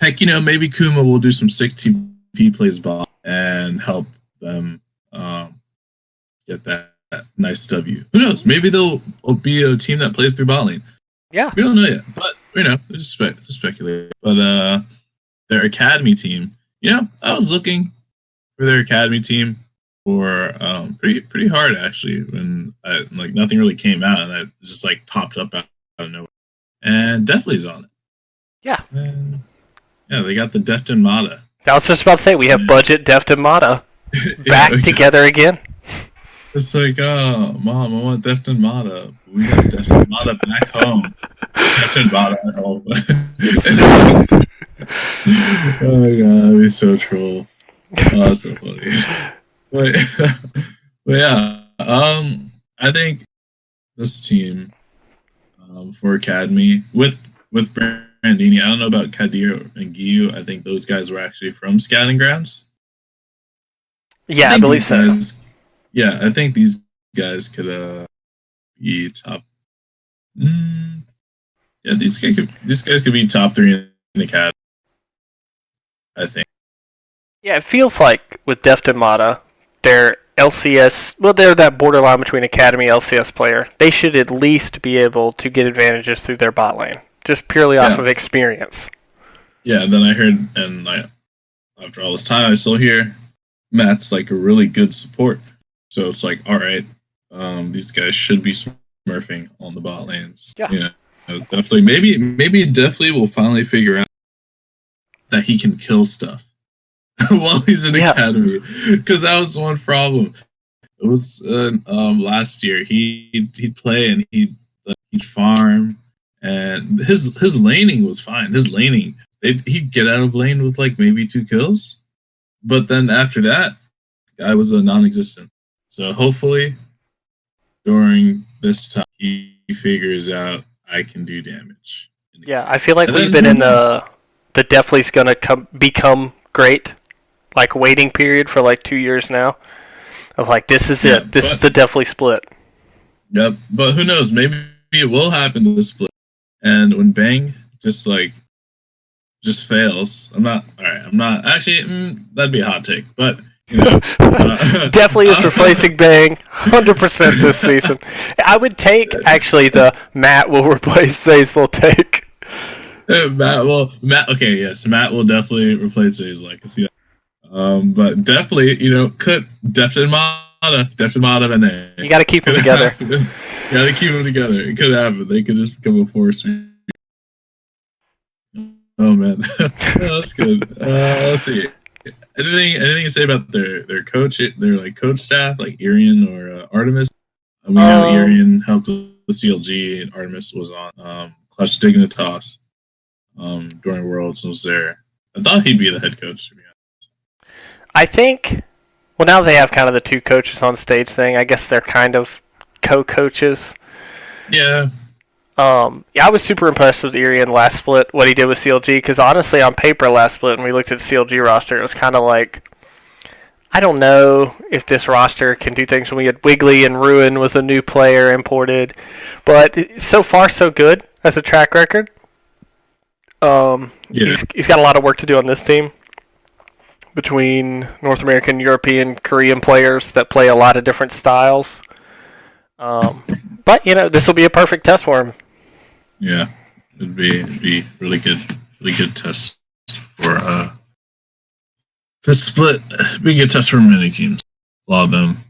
Heck, maybe Kuma will do some 6TP plays bot and help them get that nice W. Who knows? Maybe they'll be a team that plays through bot lane. Yeah. We don't know yet, but just speculate. But their academy team, I was looking for their academy team for pretty hard actually when nothing really came out and that just popped up out of nowhere. And Definitely's on it. Yeah. And, yeah, they got the Defton Mata. I was just about to say we have budget Defton Mata back together again. It's oh, Mom, I want Defton Mata. We got Defton Mata back home. Defton Mata at home. Oh my god, that'd be so troll. Oh, that's so funny. But yeah, I think this team for Academy with Brandini, I don't know about Kadir and Giyu. I think those guys were actually from Scouting Grounds. Yeah, I believe so. Yeah, I think these guys could be top. Yeah, these guys could be top 3 in the academy. I think. Yeah, it feels like with Defton Mata, they're LCS. Well, they're that borderline between academy LCS player. They should at least be able to get advantages through their bot lane, just purely off of experience. Yeah, then I heard, and after all this time, I still hear Matt's a really good support. So it's all right, these guys should be smurfing on the bot lanes. Yeah. Definitely. Maybe Definitely will finally figure out that he can kill stuff while he's in academy. Because that was one problem. It was last year. He'd play and he'd farm, and his laning was fine. His laning, he'd get out of lane with maybe 2 kills, but then after that, guy was a non-existent. So hopefully, during this time, he figures out I can do damage. Yeah, I feel like we've been in the Definitely's gonna become great, waiting period for 2 years now. Of this is it. This is the Definitely split. Yep, but who knows? Maybe it will happen this split. And when Bang just fails, I'm not actually. That'd be a hot take, but. Definitely is replacing Bang 100% this season. I would take actually the Matt will replace Zeyzal take. Matt will definitely replace Zeyzal. I can see that. But definitely, could Defton Mata and A. You got to keep them together. It could happen. They could just become a force. Oh man, that's good. Let's see. Anything to say about their coach, their coach staff, Irian or Artemis? We know Irian helped with the CLG and Artemis was on Clutch Dignitas during Worlds and was there. I thought he'd be the head coach, to be honest. I think, well, now they have kind of the 2 coaches on stage thing. I guess they're kind of co-coaches. Yeah. I was super impressed with Irian last split, what he did with CLG, because honestly, on paper last split, when we looked at the CLG roster, it was kind of I don't know if this roster can do things. When we had Wiggly and Ruin was a new player imported, but so far so good as a track record. He's got a lot of work to do on this team between North American, European, Korean players that play a lot of different styles. But this will be a perfect test for him. Yeah, it'd be really good test for the split. It'd be a good test for many teams. A lot of them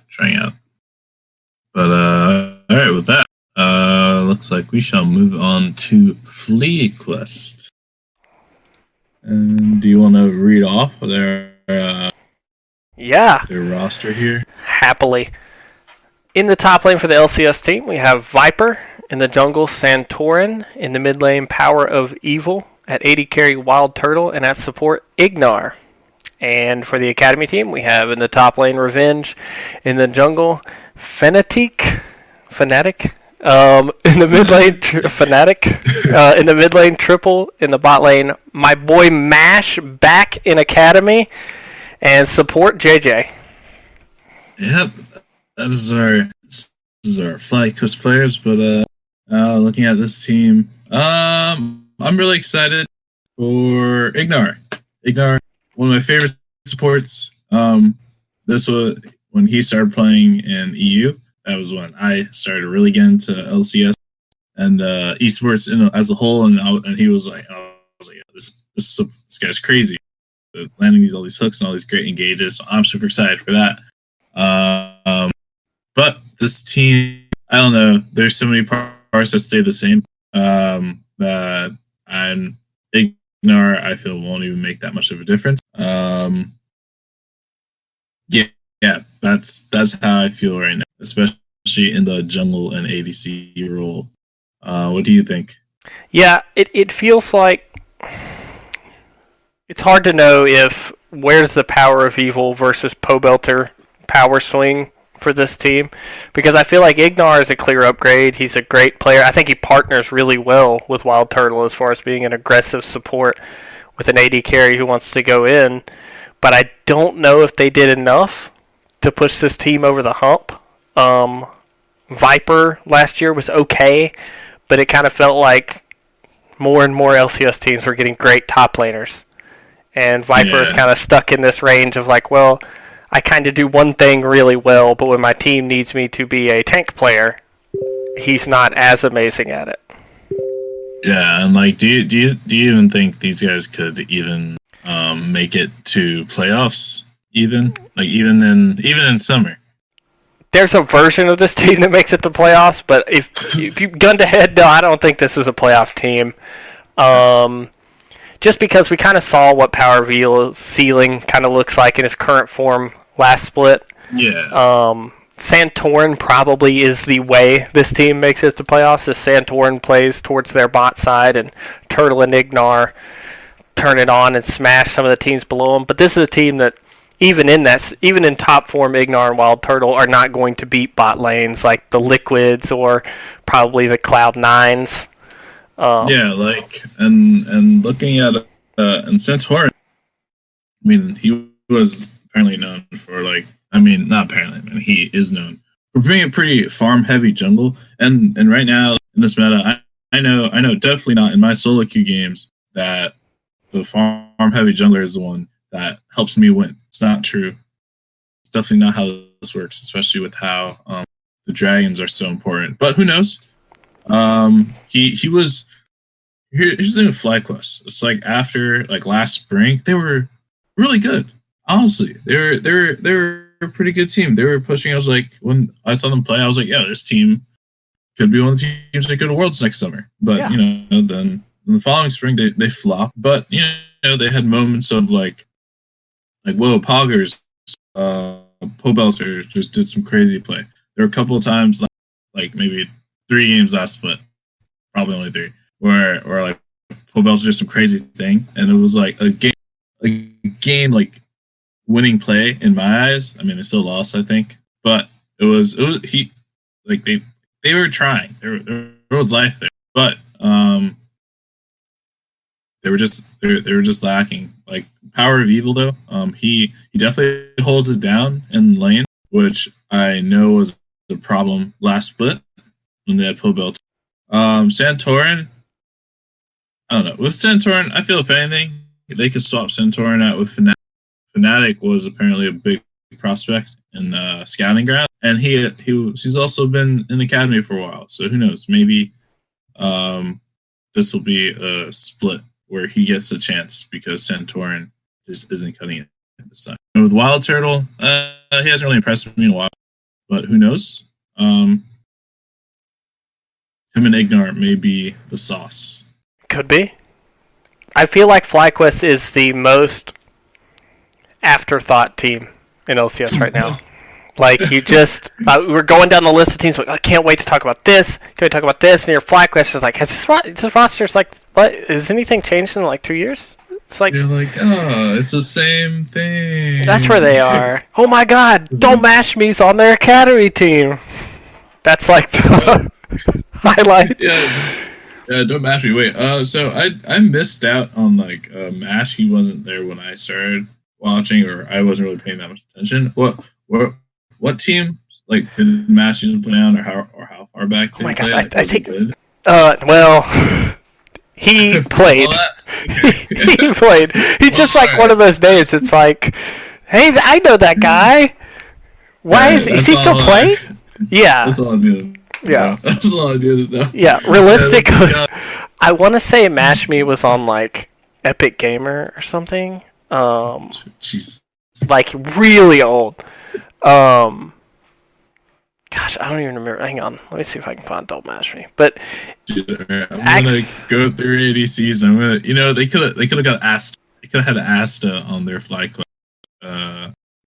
trying out. But all right, with that, looks like we shall move on to Flea Quest. And do you want to read off their roster here? Happily. In the top lane for the LCS team, we have Viper. In the jungle, Santorin. In the mid lane, Power of Evil. At AD carry, Wild Turtle. And at support, Ignar. And for the Academy team, we have in the top lane, Revenge. In the jungle, Fnatic. In the mid lane, Fnatic. In the mid lane, Triple. In the bot lane, my boy Mash back in Academy. And support, JJ. Yep, this is our Fly Quest players. But looking at this team, I'm really excited for Ignar. Ignar, one of my favorite supports. This was when he started playing in EU. That was when I started really getting into LCS and esports as a whole. And he was like, this guy's crazy, landing all these hooks and all these great engages. So I'm super excited for that. But this team, I don't know. There's so many parts that stay the same. That I'm Ignar, I feel won't even make that much of a difference. Yeah, that's how I feel right now, especially in the jungle and ADC role. What do you think? Yeah, it feels like it's hard to know if where's the Power of Evil versus Pobelter power swing for this team, because I feel like Ignar is a clear upgrade. He's a great player. I think he partners really well with Wild Turtle as far as being an aggressive support with an AD carry who wants to go in, but I don't know if they did enough to push this team over the hump. Viper last year was okay, but it kind of felt like more and more LCS teams were getting great top laners. And Viper is kind of stuck in this range of like, well, I kind of do one thing really well, but when my team needs me to be a tank player, he's not as amazing at it. Yeah, and like, do you even think these guys could even make it to playoffs? Even in summer. There's a version of this team that makes it to playoffs, but if you gun to head, no, I don't think this is a playoff team. Just because we kind of saw what Power of Evil's ceiling kind of looks like in his current form last split. Yeah. Santorin probably is the way this team makes it to playoffs. As Santorin plays towards their bot side and Turtle and Ignar turn it on and smash some of the teams below them. But this is a team that even in top form, Ignar and Wild Turtle are not going to beat bot lanes like the Liquids or probably the Cloud9s. And looking at and Santorin, I mean, he was apparently known for not apparently, he is known for being a pretty farm heavy jungle. And right now in this meta, I know definitely not in my solo queue games that the farm heavy jungler is the one that helps me win. It's not true. It's definitely not how this works, especially with how the dragons are so important. But who knows? Here's the Fly Quest. It's like after last spring, they were really good. Honestly, they were a pretty good team. They were pushing. I was like, when I saw them play, I was like, yeah, this team could be one of the teams that go to Worlds next summer. But then in the following spring, they flopped. But they had moments of like whoa, Poggers, Pobelter just did some crazy play. There were a couple of times, like maybe 3 games last split, probably only 3, where like Pobelter did some crazy thing, and it was like a game like winning play in my eyes. I mean, they still lost, I think, but it was they were trying. There was life there, but they were just lacking. Like Power of Evil though, he definitely holds it down in lane, which I know was the problem last split when they had Pobelter. Santorin, I don't know. With Santorin, I feel if anything, they could swap Santorin out with Fnatic. Fnatic was apparently a big prospect in scouting ground, and he's also been in the academy for a while. So who knows? Maybe this will be a split where he gets a chance because Santorin just isn't cutting it this time. And with Wild Turtle, he hasn't really impressed me in a while, but who knows? him and Ignart may be the sauce. Could be. I feel like FlyQuest is the most afterthought team in LCS right now. Like, you just... we're going down the list of teams, like, I can't wait to talk about this. Can we talk about this? And your FlyQuest is like, has this roster's like, what? Has anything changed in like 2 years? It's like... You're like, oh, it's the same thing. That's where they are. Oh my god, Don't Mash Me's on their academy team. That's like the highlight. Yeah, Don't Mash Me. Wait, so I missed out on like Mash. He wasn't there when I started watching, or I wasn't really paying that much attention. What team like did Mash usually play on, or how far back? Oh my gosh, I think. Well, he played. He played. He's just like one of those days. It's like, hey, I know that guy. Why is he still playing? Yeah. That's all I do. Yeah. That's all I do. Yeah. Realistically, I want to say Mash Me was on like Epic Gamer or something. Jeez. Like really old. Gosh, I don't even remember. Hang on, let me see if I can find Don't Mash Me. But I'm gonna go through ADCs. I'm gonna, they could have got Asta. They could have had Asta on their fly club.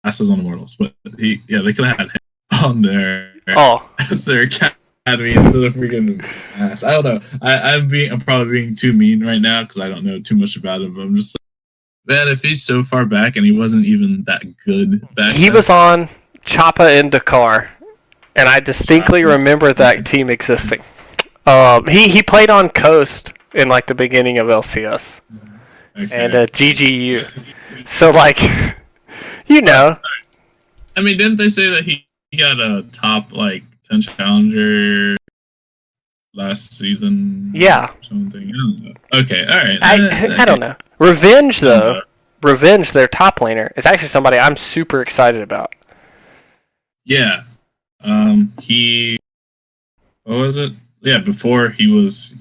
Asta's on Immortals, but they could have had him on their as their academy instead of freaking Ash. I don't know. I'm probably being too mean right now because I don't know too much about him. But I'm just like, man, if he's so far back and he wasn't even that good back he then. was on Choppa in Dakar, and I distinctly remember that team existing. He played on Coast in like the beginning of LCS and GGU. So like, I mean, didn't they say that he got a top like 10 challenger last season? Yeah. Or something. I don't know. Okay, all right. I don't know. Revenge though. Revenge, their top laner, is actually somebody I'm super excited about. Yeah. What was it? Yeah, before he was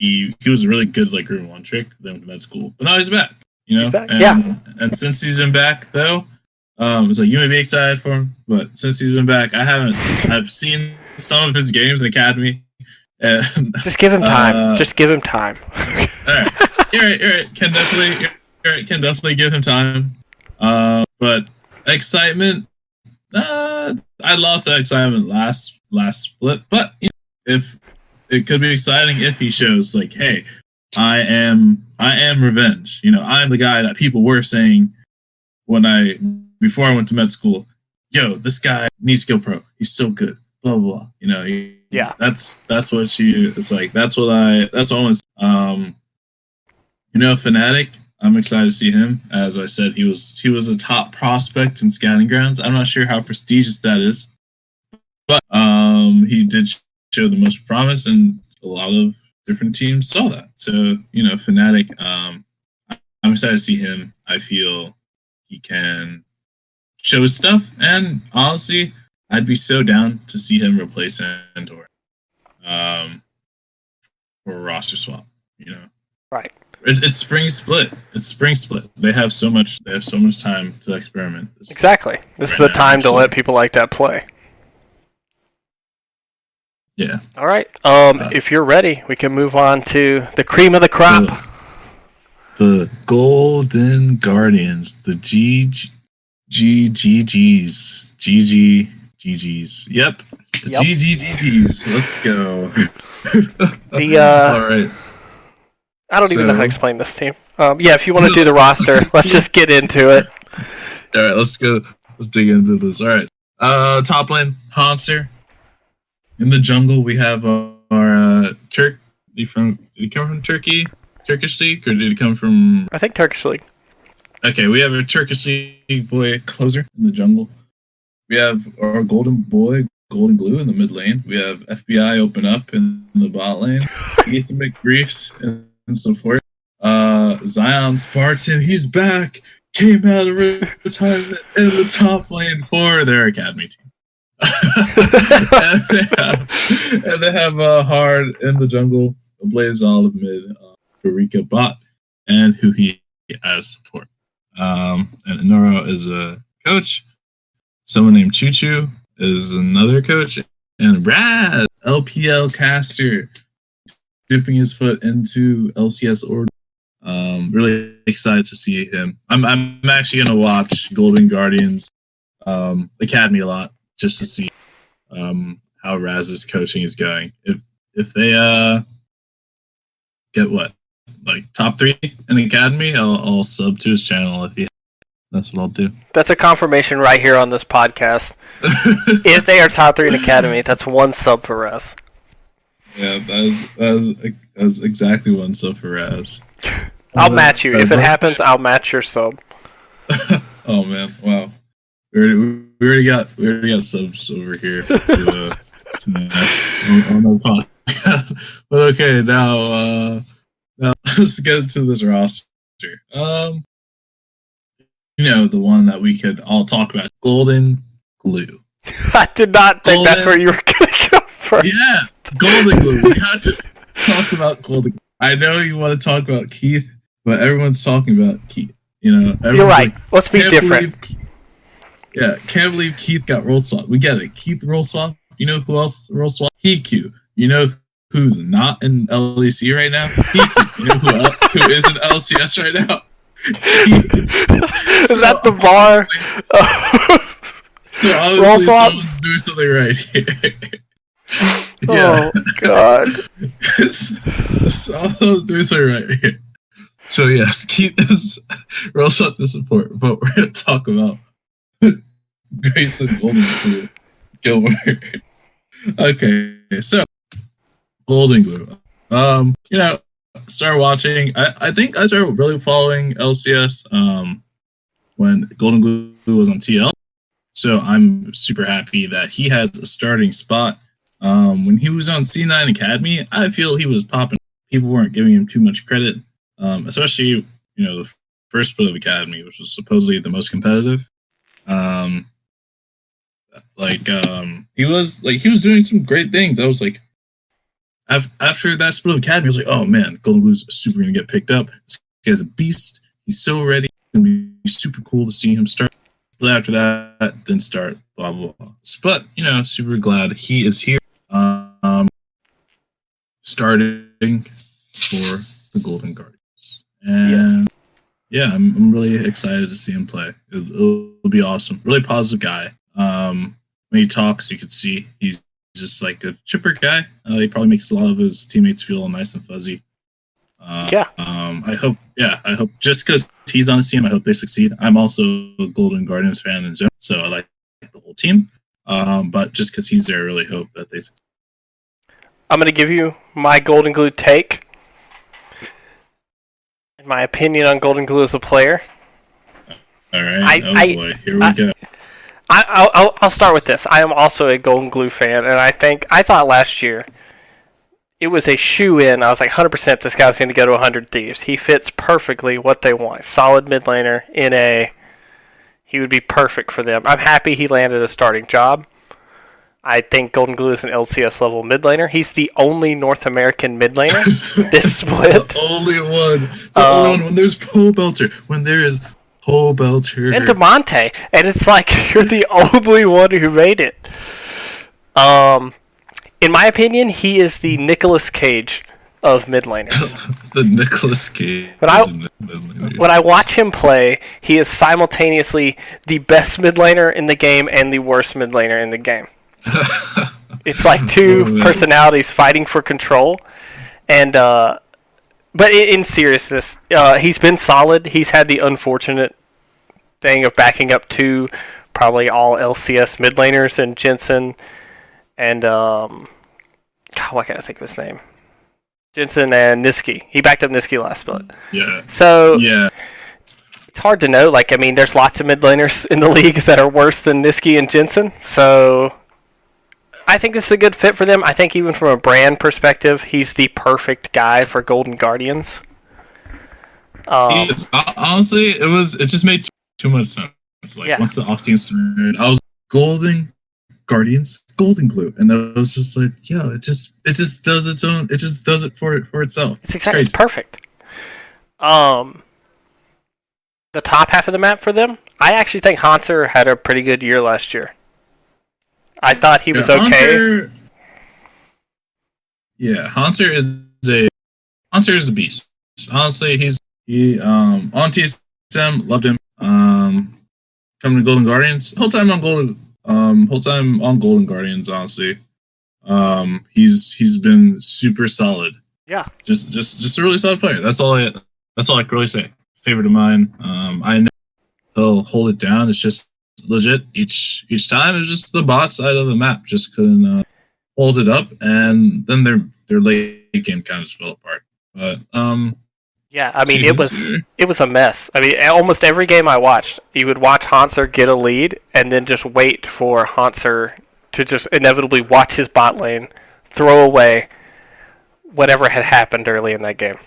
a really good like room one trick, then went to med school. But now he's back, He's back? And since he's been back though, it's like you may be excited for him, but since he's been back, I've seen some of his games in Academy. And, just give him time. Just give him time. All right. You're right. Can definitely give him time. But excitement, I lost that excitement last split. But if it could be exciting if he shows like, hey, I am Revenge. I'm the guy that people were saying before I went to med school. Yo, this guy needs to go pro. He's so good. Blah blah blah. Yeah. That's what it's like. That's what I want. Fnatic. I'm excited to see him. As I said, he was a top prospect in scouting grounds. I'm not sure how prestigious that is, but he did show the most promise, and a lot of different teams saw that. So Fnatic. I'm excited to see him. I feel he can show his stuff, and honestly, I'd be so down to see him replace Antor for a roster swap. Right. It's spring split. They have so much time to experiment. Exactly. This is the time to let people like that play. Yeah. All right. If you're ready, we can move on to the cream of the crop. The Golden Guardians. The GGGs. Yep. GGGs. Let's go. All right. I don't even know how to explain this team. If you want to do the roster, let's just get into it. All right, let's go. Let's dig into this. All right. Top lane, Hanser. In the jungle, we have our Turk. Did he come from Turkey? Turkish League? Or did he come from... I think Turkish League. Okay, we have a Turkish League boy closer in the jungle. We have our golden boy, Golden Glue in the mid lane. We have FBI open up in the bot lane. Ethan McBriefs and support. Zion Spartan, he's back. Came out of retirement in the top lane for their academy team. and they have Hard in the jungle, Blaze Olive mid, Eureka bot, and Huhi as support. And Noro is a coach. Someone named Choo Choo is another coach, And Raz, LPL caster, dipping his foot into LCS order. Really excited to see him. I'm actually gonna watch Golden Guardians Academy a lot just to see how Raz's coaching is going. If they get what, like top 3 in the Academy, I'll sub to his channel if he. That's what I'll do. That's a confirmation right here on this podcast. If they are top 3 in Academy, that's 1 sub for Raz. Yeah, that's exactly 1 sub for Raz. I'll match you. If it happens, I'll match your sub. Oh man! Wow, we already got subs over here to match on the podcast. But okay, now let's get into this roster. The one that we could all talk about, Golden Glue. I did not think that's where you were going to go first. Yeah, Golden Glue. We have to talk about Golden Glue. I know you want to talk about Keith, but everyone's talking about Keith. You're right. Let's be different. Can't believe Keith got role swap. We get it. Keith role swap. You know who else role swap? PQ. You know who's not in LEC right now? PQ. You know who is in LCS right now? Is that the bar? So obviously someone's doing something right here. Oh God! Someone's doing something right here. So yes, Keith is real shot to support, but we're gonna talk about Grayson Golden Gilmore. Okay, so Golden Glue. Started watching. I think I started really following LCS when Golden Glue was on TL. So I'm super happy that he has a starting spot. When he was on C9 Academy, I feel he was popping. People weren't giving him too much credit, especially the first split of Academy, which was supposedly the most competitive. He was doing some great things. I was like, after that split of Academy, I was like, oh man, Golden Blue's super gonna get picked up. This guy's a beast. He's so ready. It's gonna be super cool to see him start. But after that, didn't start. Blah blah blah. But super glad he is here. Starting for the Golden Guardians, and yeah, I'm really excited to see him play. It'll be awesome. Really positive guy. When he talks, you can see he's just like a chipper guy. He probably makes a lot of his teammates feel nice and fuzzy. I hope just because he's on the team, I hope they succeed. I'm also a Golden Guardians fan in general, so I like the whole team. But just because he's there, I really hope that they succeed. I'm going to give you my Golden Glue take. In my opinion on Golden Glue as a player. All right. Boy. Here we go. I'll start with this. I am also a Golden Glue fan, and I thought last year it was a shoe-in. I was like 100% this guy's going to go to 100 Thieves. He fits perfectly what they want. Solid mid laner in a. He would be perfect for them. I'm happy he landed a starting job. I think Golden Glue is an LCS level mid laner. He's the only North American mid laner this split. The only one. Only one. When there's Pole Belter. When there is Pole Belter. And DeMonte. And it's like you're the only one who made it. In my opinion, he is the Nicolas Cage of mid laners. The Nicolas Cage. When I watch him play, he is simultaneously the best mid laner in the game and the worst mid laner in the game. It's like two personalities fighting for control. And but in seriousness, he's been solid. He's had the unfortunate thing of backing up two probably all LCS mid laners and Jensen and God, why can't I think of his name? Jensen and Niski. He backed up Niski last split. Yeah. So yeah, it's hard to know. Like, I mean, there's lots of mid laners in the league that are worse than Niski and Jensen. So I think this is a good fit for them. I think even from a brand perspective, he's the perfect guy for Golden Guardians. Honestly, it just made too much sense. Like once the offseason started, I was Golden Guardians, Golden Glue, and I was just like, yo, it just does its own. It just does it for itself. It's exactly perfect. The top half of the map for them, I actually think Hanser had a pretty good year last year. I thought he was okay. Hunter is a beast. Honestly, he on TSM, loved him. Coming to Golden Guardians, whole time on Golden Guardians, honestly. He's been super solid. Yeah. Just a really solid player. That's all I can really say. Favorite of mine. I know he'll hold it down. It's just legit each time. It's just the bot side of the map just couldn't hold it up, and then their late game kind of just fell apart. But yeah, I mean it was a mess. I mean, almost every game I watched, you would watch Hanser get a lead, and then just wait for Hanser to just inevitably watch his bot lane throw away whatever had happened early in that game.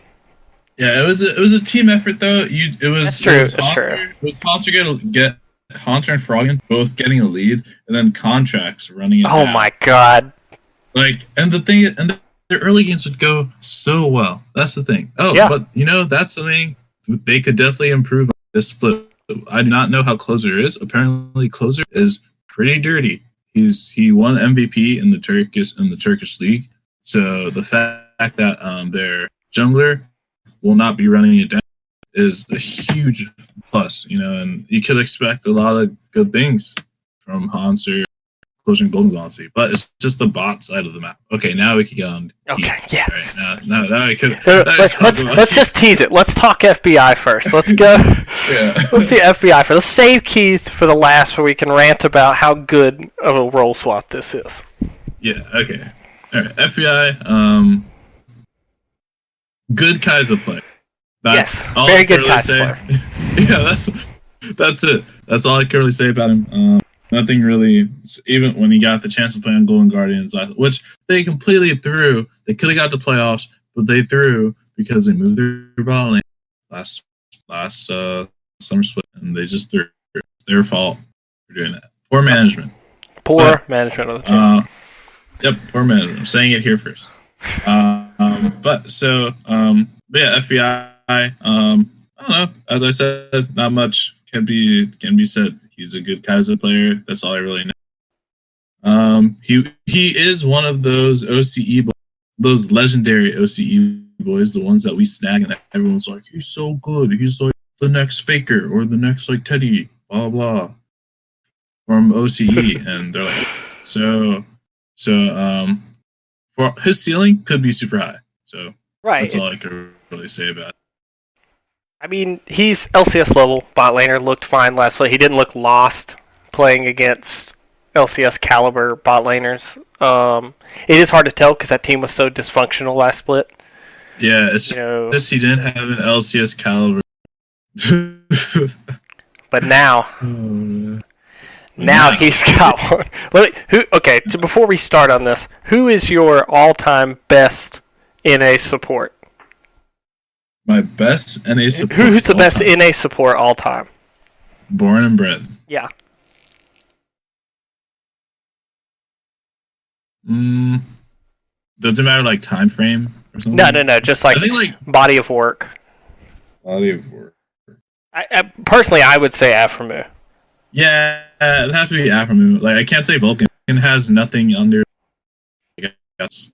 Yeah, it was a team effort though. That's true. It was Hanser get Hunter and Froggen both getting a lead, and then Contracts running it. Oh down. My god! Like, and the early games would go so well. That's the thing. Oh, yeah. But that's something they could definitely improve on this split. I do not know how Closer is. Apparently, Closer is pretty dirty. He won MVP in the Turkish league. So the fact that their jungler will not be running it down is a huge plus, and you could expect a lot of good things from Hanser, Closure, and Golden Galaxy, but it's just the bot side of the map. Okay, now we can get on. Okay, yeah. Right, now we could. Let's just tease it. Let's talk FBI first. Let's go. Yeah. Let's see FBI first. Let's save Keith for the last, where we can rant about how good of a role swap this is. Yeah. Okay. All right. FBI. Good Kaiser play. Yes. Very good Kaiser play. Yeah. That's it. That's all I can really say about him. Nothing really, even when he got the chance to play on Golden Guardians, which they completely threw. They could have got to playoffs, but they threw because they moved their ball lane last summer split, and they just threw. It's their fault for doing that. Poor management. Management of the team. Yep, poor management. I'm saying it here first. But yeah, FBI. I don't know. As I said, not much can be said. He's a good Kaiser player. That's all I really know. He is one of those those legendary OCE boys, the ones that we snag and everyone's like, he's so good. He's like the next Faker or the next like Teddy, blah blah, from OCE, and they're like, so for his ceiling could be super high. So that's all I could really say about it. I mean, he's LCS level bot laner, looked fine last play. He didn't look lost playing against LCS caliber bot laners. It is hard to tell because that team was so dysfunctional last split. Yeah, it's just he didn't have an LCS caliber. But now he's got one. Okay, so before we start on this, who is your all-time best NA support? My best NA support. Who's the best NA support all time? Born and bred. Yeah. Does it matter like time frame or something? No. Just like body of work. Body of work. I personally, I would say Aphromoo. Yeah, it'd have to be Aphromoo. Like, I can't say Vulcan. Vulcan has nothing under. I guess.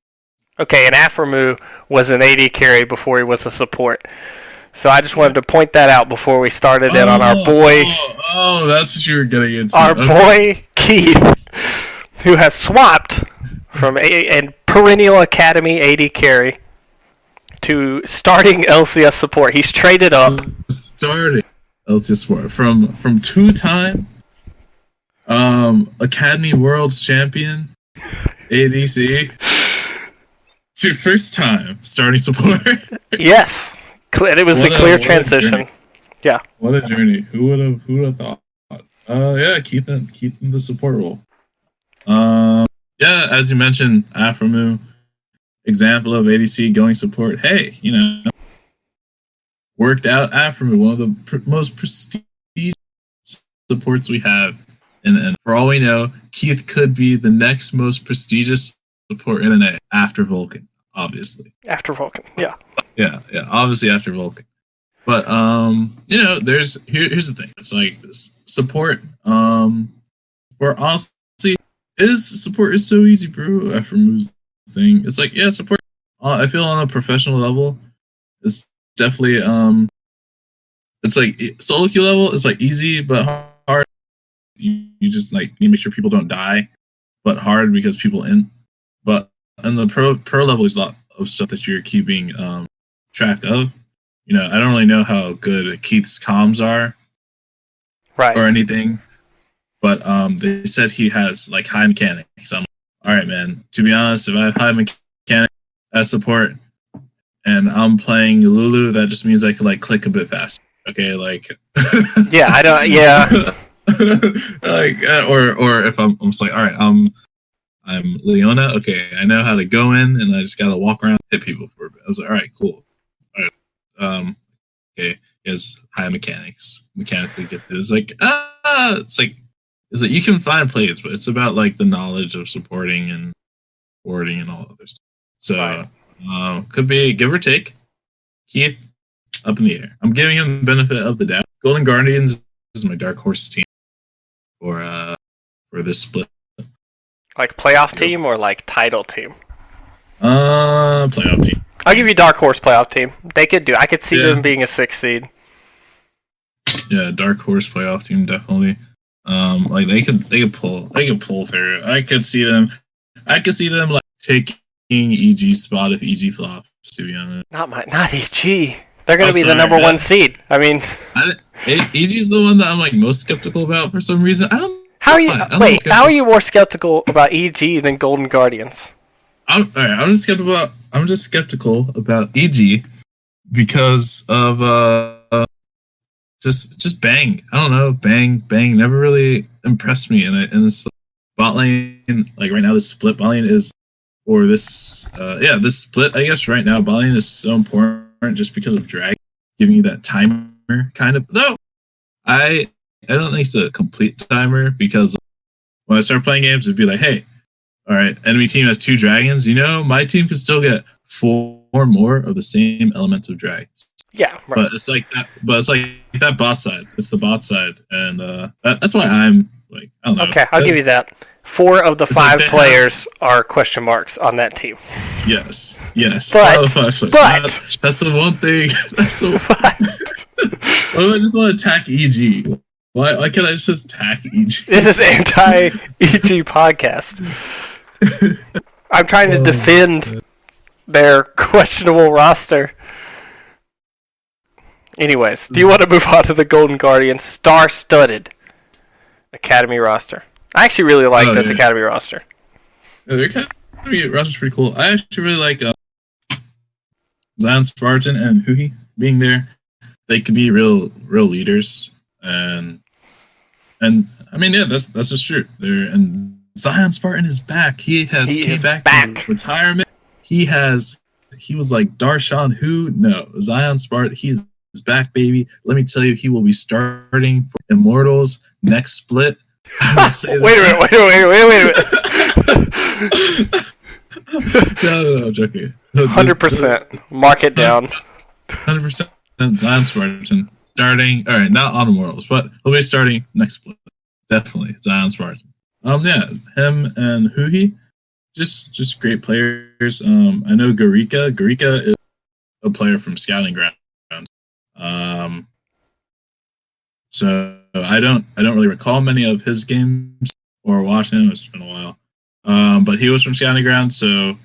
Okay, and Aphromoo was an AD carry before he was a support. So I just wanted to point that out before we started in on our boy. Oh, that's what you were getting into. Our boy Keith, who has swapped from a perennial Academy AD carry to starting LCS support. He's traded up. Starting LCS support from two-time Academy Worlds champion ADC. To first time starting support. Yes, it was a clear transition. Yeah. What a journey! Who would have thought? Yeah, keep in the support role. Yeah, as you mentioned, Aphromoo, example of ADC going support. Hey, worked out Aphromoo, one of the most prestigious supports we have, and for all we know, Keith could be the next most prestigious support in NA after Vulcan, obviously. After Vulcan, yeah. Yeah, obviously after Vulcan. But here's the thing. It's like support. We're honestly support is so easy, bro. After moves thing, it's like support. I feel on a professional level, it's definitely it's like solo queue level. It's like easy but hard. You just like need to make sure people don't die, but hard because people in. But in the pro level, there's a lot of stuff that you're keeping track of. I don't really know how good Keith's comms are, right, or anything, but they said he has like high mechanics. I'm like, all right, man. To be honest, if I have high mechanics as support and I'm playing Lulu, that just means I could like click a bit fast. Okay, like yeah, I don't, yeah, like or if I'm just like, all right, I'm Leona. Okay, I know how to go in, and I just gotta walk around, hit people for a bit. I was like, all right, cool. All right, okay, he has high mechanics, mechanically gifted. It's like you can find plays, but it's about like the knowledge of supporting and boarding and all other stuff. So right. could be give or take. Keith up in the air. I'm giving him the benefit of the doubt. Golden Guardians is my dark horse team for this split. Like playoff team or like title team? Playoff team. I'll give you dark horse playoff team. They could do. I could see them being a 6 seed. Yeah, dark horse playoff team definitely. Like they could pull through. I could see them like taking EG's spot if EG flops. To be honest, not EG. They're going to be the number 1 seed. I mean, EG's the one that I'm like most skeptical about for some reason. I don't. How are you more skeptical about EG than Golden Guardians? I'm just skeptical about EG because of just Bang. I don't know, Bang never really impressed me, and it's bot lane, like right now this split bot lane is, or this this split, I guess right now bot lane is so important just because of drag giving you that timer kind of. Though I don't think it's a complete timer, because when I start playing games, it'd be like, hey, all right, enemy team has 2 dragons. My team can still get 4 more of the same element of dragons. Yeah, right. But it's like that. But it's like that bot side. It's the bot side, and that's why I'm like, I don't know. Okay, I'll give you that. 4 of the 5 players are question marks on that team. Yes. But that's the one thing. That's the one. Why do I just want to attack EG? Why can't I just attack EG? This is anti-EG podcast. I'm trying to defend their questionable roster. Anyways, do you want to move on to the Golden Guardians star-studded Academy roster? I actually really like this Academy roster. Yeah, their Academy roster's pretty cool. I actually really like Zion Spartan and Huhi being there. They could be real leaders, and I mean, yeah, that's just true. And Zion Spartan is back. He came back from retirement. He was like Darshan who? No, Zion Spartan, he is back, baby. Let me tell you, he will be starting for Immortals next split. Wait a minute. No, I'm joking. 100%. Mark it down. 100% Zion Spartan starting. All right, not on Immortals, but he'll be starting next split. Definitely Zion Spartan. Yeah, him and Huhi, just great players. I know Garika. Garika is a player from Scouting Ground. So I don't really recall many of his games or watching them. It's been a while. But he was from Scouting Ground, so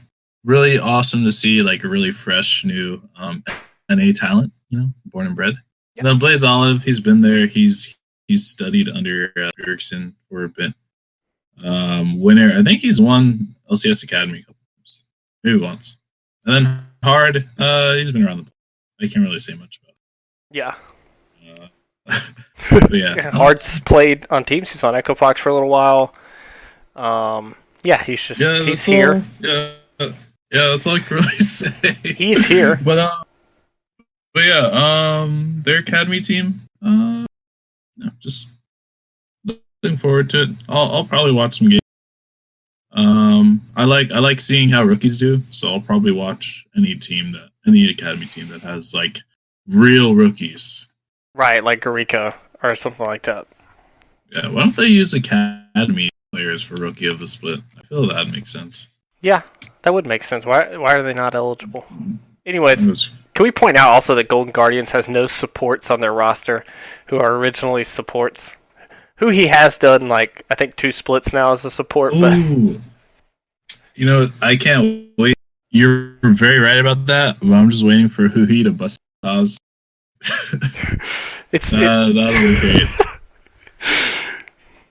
really awesome to see like a really fresh new NA talent, born and bred. Yep. And then Blaze Olive, he's been there. He's studied under Erickson for a bit. Winner, I think he's won LCS Academy a couple times, maybe once. And then Hard, he's been around the block. I can't really say much about it. Yeah. Yeah. Hard's played on teams. He's on Echo Fox for a little while. He's here. That's all I can really say. He's here. But their academy team. Just looking forward to it. I'll probably watch some games. I like seeing how rookies do, so I'll probably watch any academy team that has like real rookies. Right, like Garika or something like that. Yeah, why don't they use academy players for Rookie of the Split. I feel that makes sense. Yeah, that would make sense. Why are they not eligible? Anyways, can we point out also that Golden Guardians has no supports on their roster who are originally supports? Who he has done, like, I think 2 splits now as a support. But you know, I can't wait. You're very right about that, but I'm just waiting for Huhi to bust Oz. That'll be great.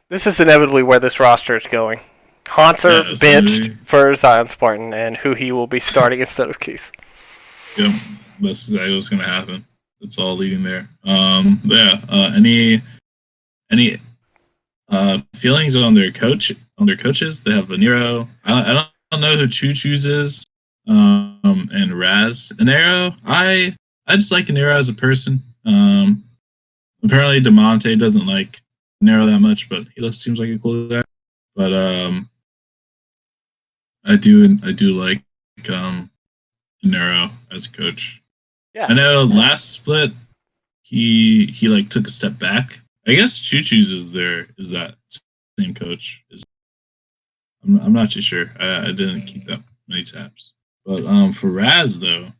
This is inevitably where this roster is going. Haunter benched for Zion Spartan, and Huhi will be starting instead of Keith. Yep, that's exactly what's going to happen. It's all leading there. Any feelings on their coaches? They have Nero. I don't know who Choo chooses. And Raz Anero. I just like Anero as a person. Apparently DeMonte doesn't like Anero that much, but he seems like a cool guy. But I do like Anero as a coach. Yeah. I know last split he like took a step back. I guess Choo Choo's is that same coach. I'm not too sure. I didn't keep that many tabs. But for Raz though,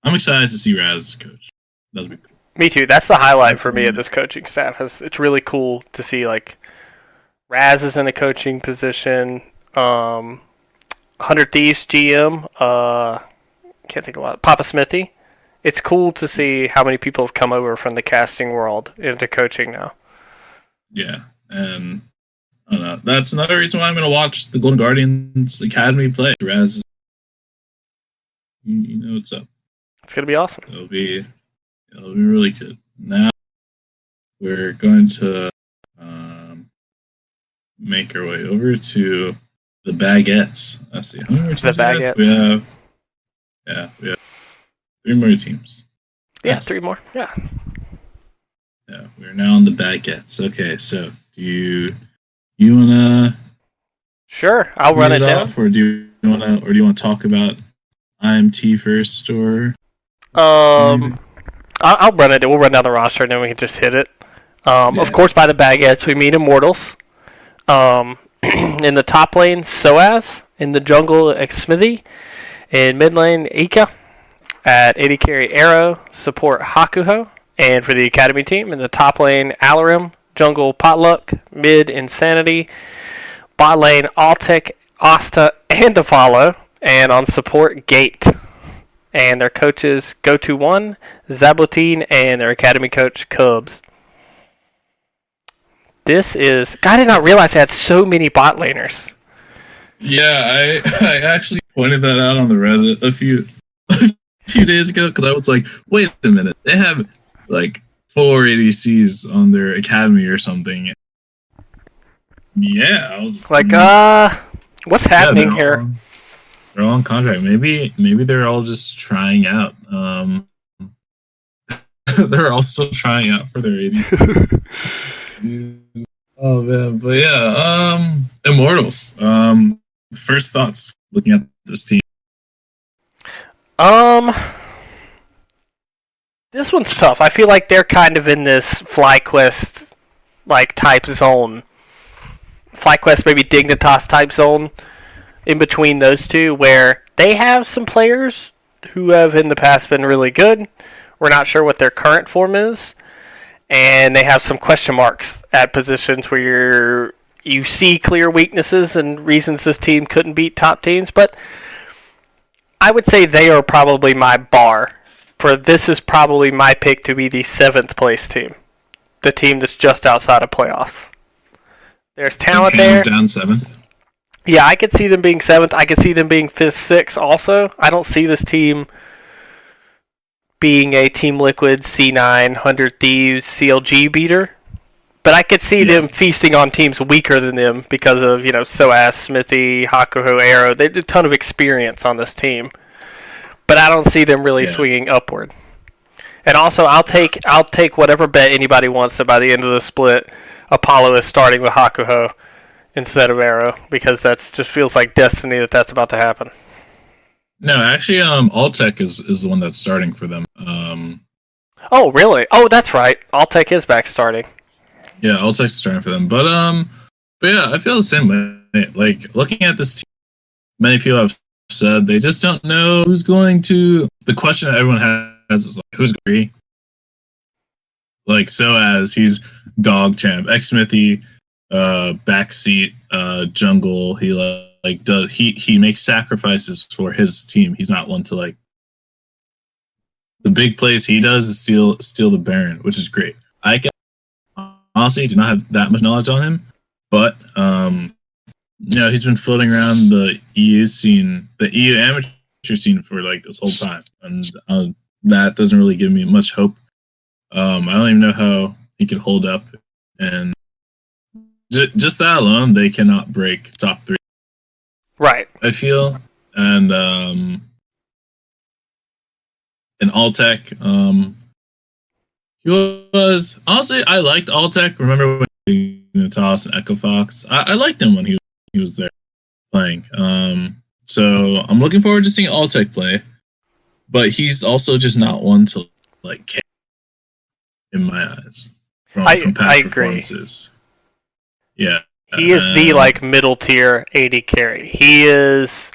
I'm excited to see Raz coach. That'll be cool. Me too. That's the highlight for me of this coaching staff. It's really cool to see like Raz is in a coaching position. 100 Thieves GM. Can't think of what. Papa Smithy. It's cool to see how many people have come over from the casting world into coaching now. Yeah, and I don't know. That's another reason why I'm going to watch the Golden Guardians Academy play. Raz, you know what's up. It's going to be awesome. It'll be really good. Now we're going to make our way over to the Baguettes. Let's see. How many more teams the Baguettes. We have 3 more teams. Yeah, yes. 3 more. Yeah. Yeah, we're now on the Baguettes. Okay, so do you wanna? Sure, I'll run it down. Or do you wanna talk about IMT first, or? I'll run it. We'll run down the roster and then we can just hit it. Of course, by the Baguettes we meet Immortals. In the top lane, Soaz. In the jungle, Xmithy. In mid lane, Ika. At AD carry, Arrow. Support, Hakuho. And for the Academy team, in the top lane, Alarim. Jungle, Potluck. Mid, Insanity. Bot lane, Altek, Asta, and Defalo. And on support, Gate. And their coaches, Go21, Zabotine, and their Academy coach, Cubs. I did not realize they had so many bot laners. Yeah, I actually pointed that out on the Reddit a few days ago because I was like, wait a minute, they have like 4 ADCs on their academy or something. Yeah, I was like, what's happening here? They're all on contract. Maybe they're all just trying out. They're all still trying out for their ADC. Oh man, but yeah, Immortals. First thoughts looking at this team. This one's tough. I feel like they're kind of in this FlyQuest like type zone. FlyQuest, maybe Dignitas type zone in between those two, where they have some players who have in the past been really good. We're not sure what their current form is. And they have some question marks at positions where you see clear weaknesses and reasons this team couldn't beat top teams. But I would say they are probably my bar. For this is probably my pick to be the 7th place team. The team that's just outside of playoffs. There's talent there. Down 7th. Yeah, I could see them being 7th. I could see them being 5th, 6th also. I don't see this team being a Team Liquid, C9, 100 Thieves, CLG beater. But I could see them feasting on teams weaker than them because of, Soaz, Smithy, Hakuho, Arrow. They have a ton of experience on this team. But I don't see them really swinging upward. And also, I'll take whatever bet anybody wants that by the end of the split, Apollo is starting with Hakuho instead of Arrow, because that just feels like destiny that's about to happen. No, actually, Altek is the one that's starting for them. Oh, really? Oh, that's right. Altek is back starting. Yeah, Altek's starting for them. But But yeah, I feel the same way. Like looking at this team, many people have said they just don't know who's going to. The question that everyone has is like, who's going to be? Like Soaz, he's dog champ. X Smithy, backseat, jungle. He like does he makes sacrifices for his team. He's not one to like the big plays he does is steal the Baron, which is great. I can honestly do not have that much knowledge on him, but he's been floating around the EU scene, the EU amateur scene for like this whole time, and that doesn't really give me much hope. I don't even know how he could hold up, and just that alone, they cannot break top 3. Right. I feel, and in Alltech, he was honestly I liked Alltech. Remember when Toss and Echo Fox? I liked him when he was there playing. So I'm looking forward to seeing Alltech play, but he's also just not one to like care in my eyes from past performances. Yeah, he is the like middle tier AD carry. He is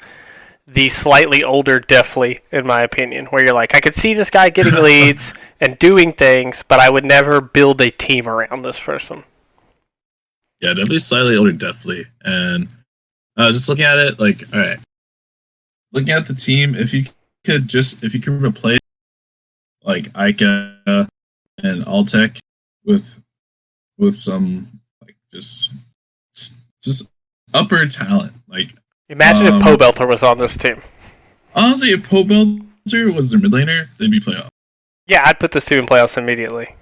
the slightly older Deathly, in my opinion, where you're like, I could see this guy getting leads and doing things, but I would never build a team around this person. Yeah, definitely slightly older Deathly. And just looking at it, like, all right, looking at the team, if you could replace like Ica and Alltech with some like just upper talent, like. Imagine if Pobelter was on this team. Honestly, if Pobelter was their mid laner, they'd be playoffs. Yeah, I'd put this team in playoffs immediately.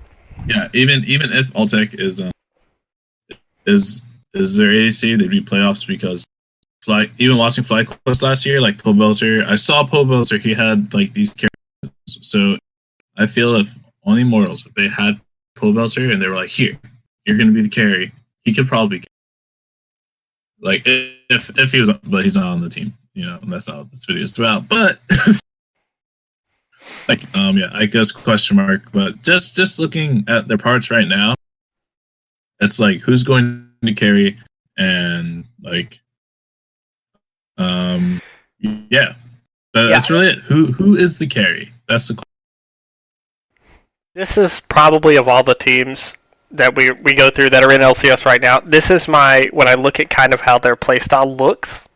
Yeah, even if Alltech is their ADC, they'd be playoffs because even watching FlyQuest last year, like Pobelter, I saw Pobelter, he had like these characters. So I feel if on Immortals, if they had Pobelter and they were like, here, you're gonna be the carry, he could probably like if he was, but he's not on the team, and that's not what this video is about. But like, yeah, I guess question mark. But just looking at their parts right now, it's like who's going to carry, and like, yeah, that's really it. Who is the carry? That's the. This is probably of all the teams that we go through that are in LCS right now, this is when I look at kind of how their playstyle looks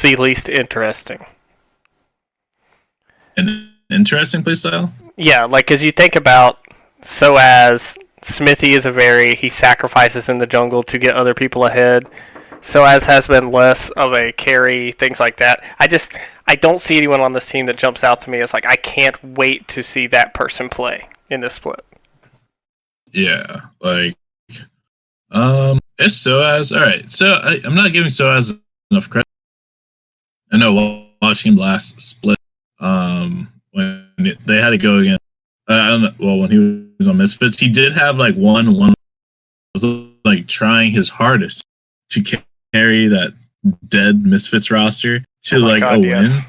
the least interesting. An interesting playstyle? Yeah, like, because you think about Soaz, Smithy is he sacrifices in the jungle to get other people ahead. Soaz has been less of a carry, things like that. I don't see anyone on this team that jumps out to me as like, I can't wait to see that person play in this split. Yeah, like, it's Soaz. All right, so I'm not giving Soaz enough credit. I know watching him last split, when they had to go again. I don't know. Well, when he was on Misfits, he did have like one was like trying his hardest to carry that dead Misfits roster to a win.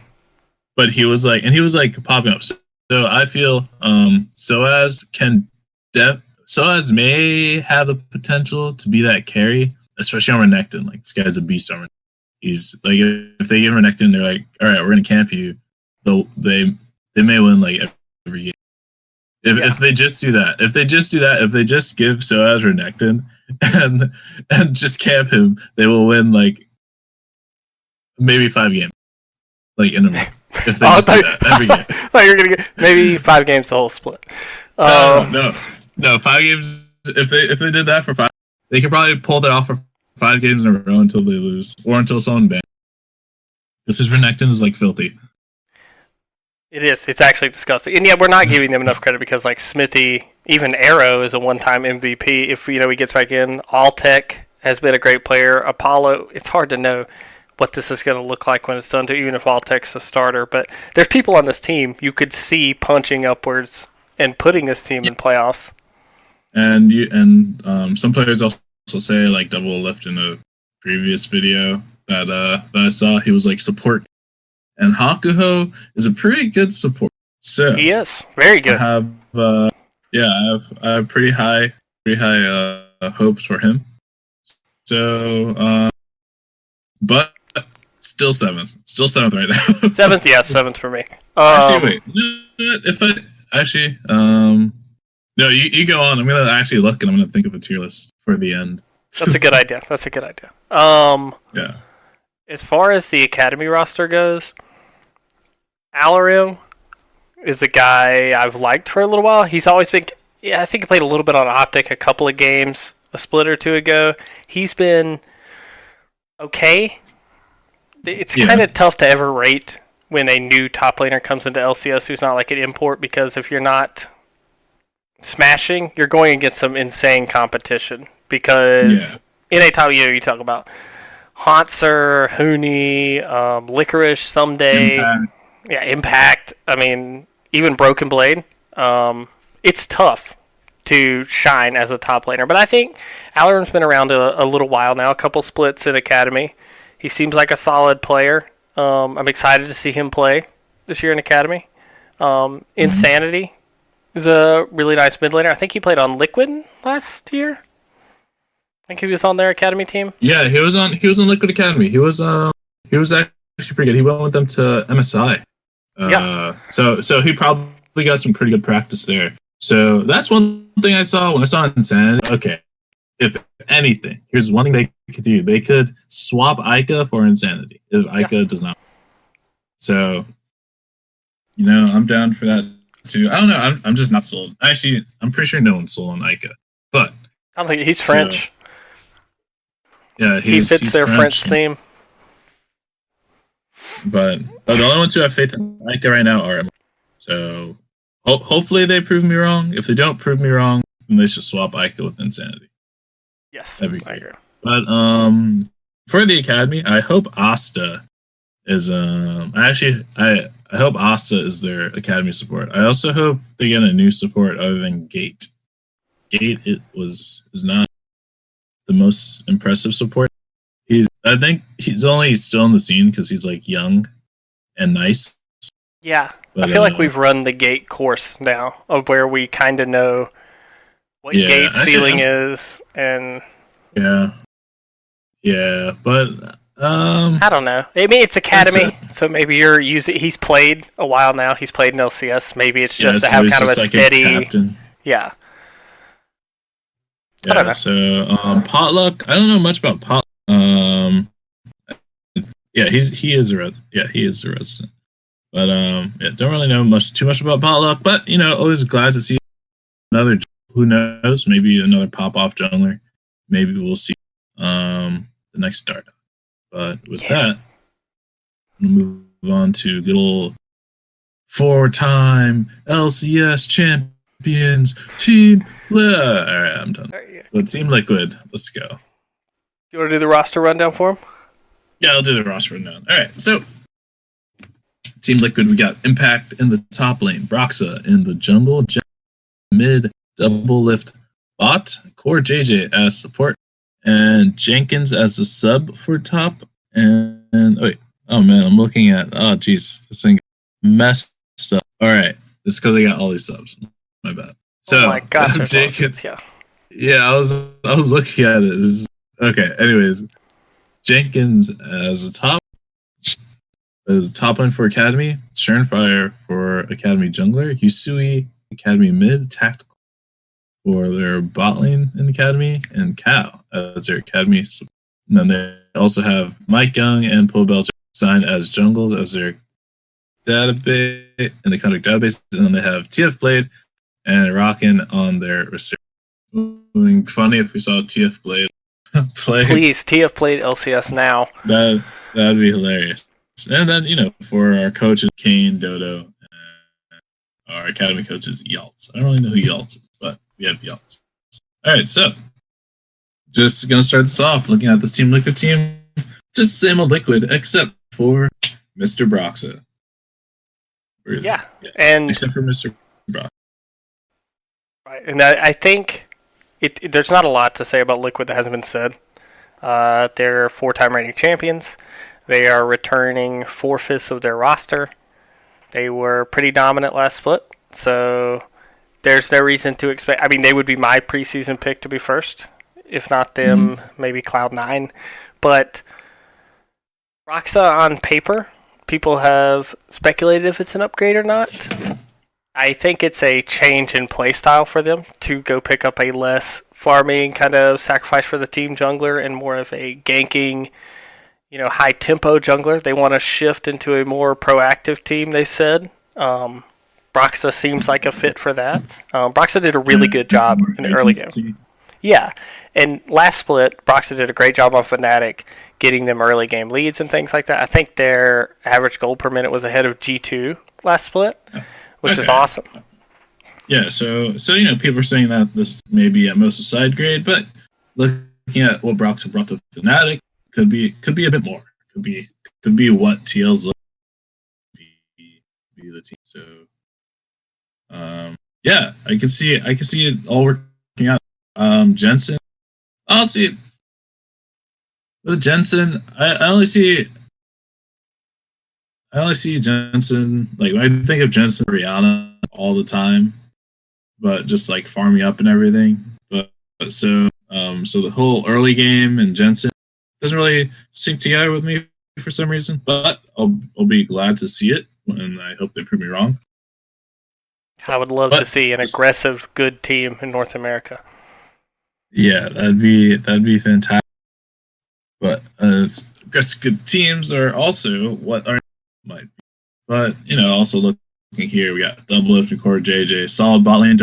But he was like popping up. So I feel Soaz Soaz may have the potential to be that carry, especially on Renekton. Like, this guy's a beast on Renekton. He's like, if they give Renekton, they're like, all right, we're gonna camp you. They may win like every game. If they just do that, if they just give Soaz Renekton and just camp him, they will win like maybe 5 games, like in a row. If they just do that every game, like you're gonna get maybe 5 games the whole split. No, 5 games. If they did that for 5, they could probably pull that off for 5 games in a row until they lose or until someone bans. This is Renekton is like filthy. It is. It's actually disgusting. And we're not giving them enough credit because like Smithy, even Arrow is a one-time MVP. If he gets back in, Alltech has been a great player. Apollo, it's hard to know what this is going to look like when it's done to, even if Alltech's a starter. But there's people on this team you could see punching upwards and putting this team in playoffs. And some players also say, like Double Lift in a previous video that I saw, he was like support, and Hakuho is a pretty good support. So he is very good. I have pretty high hopes for him. So, but still seventh right now. Seventh, yeah, seventh for me. Actually, wait. You know what? If I actually, no, you go on. I'm gonna actually look and I'm gonna think of a tier list for the end. That's a good idea. Yeah. As far as the academy roster goes, Alarim is a guy I've liked for a little while. He's always been, I think he played a little bit on Optic a couple of games, a split or two ago. He's been okay. It's kind of tough to ever rate when a new top laner comes into LCS who's not like an import, because if you're not smashing, you're going against some insane competition. Because in a top year, you talk about Hauntzer, Huni, Licorice someday. Impact. I mean, even Broken Blade. It's tough to shine as a top laner. But I think Alarim's been around a little while now, a couple splits in Academy. He seems like a solid player. I'm excited to see him play this year in Academy. Insanity is a really nice mid laner. I think he played on Liquid last year. I think he was on their Academy team. Yeah, he was on Liquid Academy. He was actually pretty good. He went with them to MSI. So he probably got some pretty good practice there. So that's one thing I saw when I saw Insanity. Okay, if anything, here's one thing they could do. They could swap Ica for Insanity if Ica does not. So, I'm down for that too. I don't know. I'm just not sold. Actually, I'm pretty sure no one's sold on Ica. But I don't think he's French. Yeah, he fits their French theme. But the only ones who have faith in Ica right now are. So hopefully they prove me wrong. If they don't prove me wrong, then they should swap Ica with Insanity. Yes, I agree. But for the Academy, I hope Asta is I hope Asta is their Academy support. I also hope they get a new support other than Gate. Gate is not the most impressive support. I think he's only still in the scene because he's like young and nice. Yeah, but I feel like we've run the Gate course now of where we kind of know what Gate's ceiling is, and but I don't know. I mean, it's Academy, so maybe you're using. He's played a while now. He's played in LCS. Maybe it's just to have kind of a steady. Yeah. I don't know. So Potluck. I don't know much about Potluck. He is a resident. But don't really know too much about Potluck. But always glad to see another. Who knows? Maybe another pop-off jungler. Maybe we'll see the next startup. But with that, we'll move on to good old 4-time LCS champions Team Liquid. All right, I'm done. But Team Liquid, let's go. You want to do the roster rundown for him? Yeah, I'll do the roster rundown. All right, so Team Liquid, we got Impact in the top lane, Broxa in the jungle, mid, double lift bot, Core JJ as support, and Jenkins as a sub for top. Oh man, I'm looking at, this thing messed up. All right, it's because I got all these subs. My bad. So, oh my gosh, Jenkins, I was looking at it. Okay, anyways, Jenkins as a top lane for Academy, Sharnfire for Academy jungler, Yusui Academy mid, tactical for their bot lane in Academy, and Cal as their Academy. And then they also have Mike Young and Pobel signed as jungles as their database in the contract database. And then they have TF Blade and Rockin on their receiver. Funny if we saw TF Blade play. Please, TF Blade LCS now. That'd be hilarious. And then, for our coaches, Kane, Dodo, and our Academy coaches, Yaltz. I don't really know who Yaltz is, but we have Yaltz. All right, so just going to start this off looking at this Team Liquid team. Just same old Liquid, except for Mr. Broxa. And except for Mr. Broxa. Right, and I think there's not a lot to say about Liquid that hasn't been said. They're 4-time reigning champions. They are returning 4/5 of their roster. They were pretty dominant last split, so there's no reason to expect. I mean, they would be my preseason pick to be first If not them, maybe Cloud9. But Roxa on paper, people have speculated if it's an upgrade or not. I think it's a change in playstyle for them to go pick up a less farming kind of sacrifice for the team jungler and more of a ganking, high tempo jungler. They want to shift into a more proactive team, they said. Broxa seems like a fit for that. Broxa did a really good job in the early game. Yeah, and last split, Broxa did a great job on Fnatic, getting them early game leads and things like that. I think their average gold per minute was ahead of G2 last split, which is awesome. Yeah, so people are saying that this may be at most a side grade, but looking at what Broxa brought to Fnatic, could be a bit more. Could be what TL's be the team. So, yeah, I can see it all working out. Jensen, honestly, with Jensen, I only see Jensen, like, when I think of Jensen, Rihanna all the time, but just like farming up and everything. But so the whole early game and Jensen doesn't really sync together with me for some reason. But I'll be glad to see it, and I hope they prove me wrong. I would love to see an aggressive, good team in North America. Yeah, that'd be fantastic. But aggressive good teams are also what our might be. But also looking here, we got Doublelift and Core JJ, solid bot lane.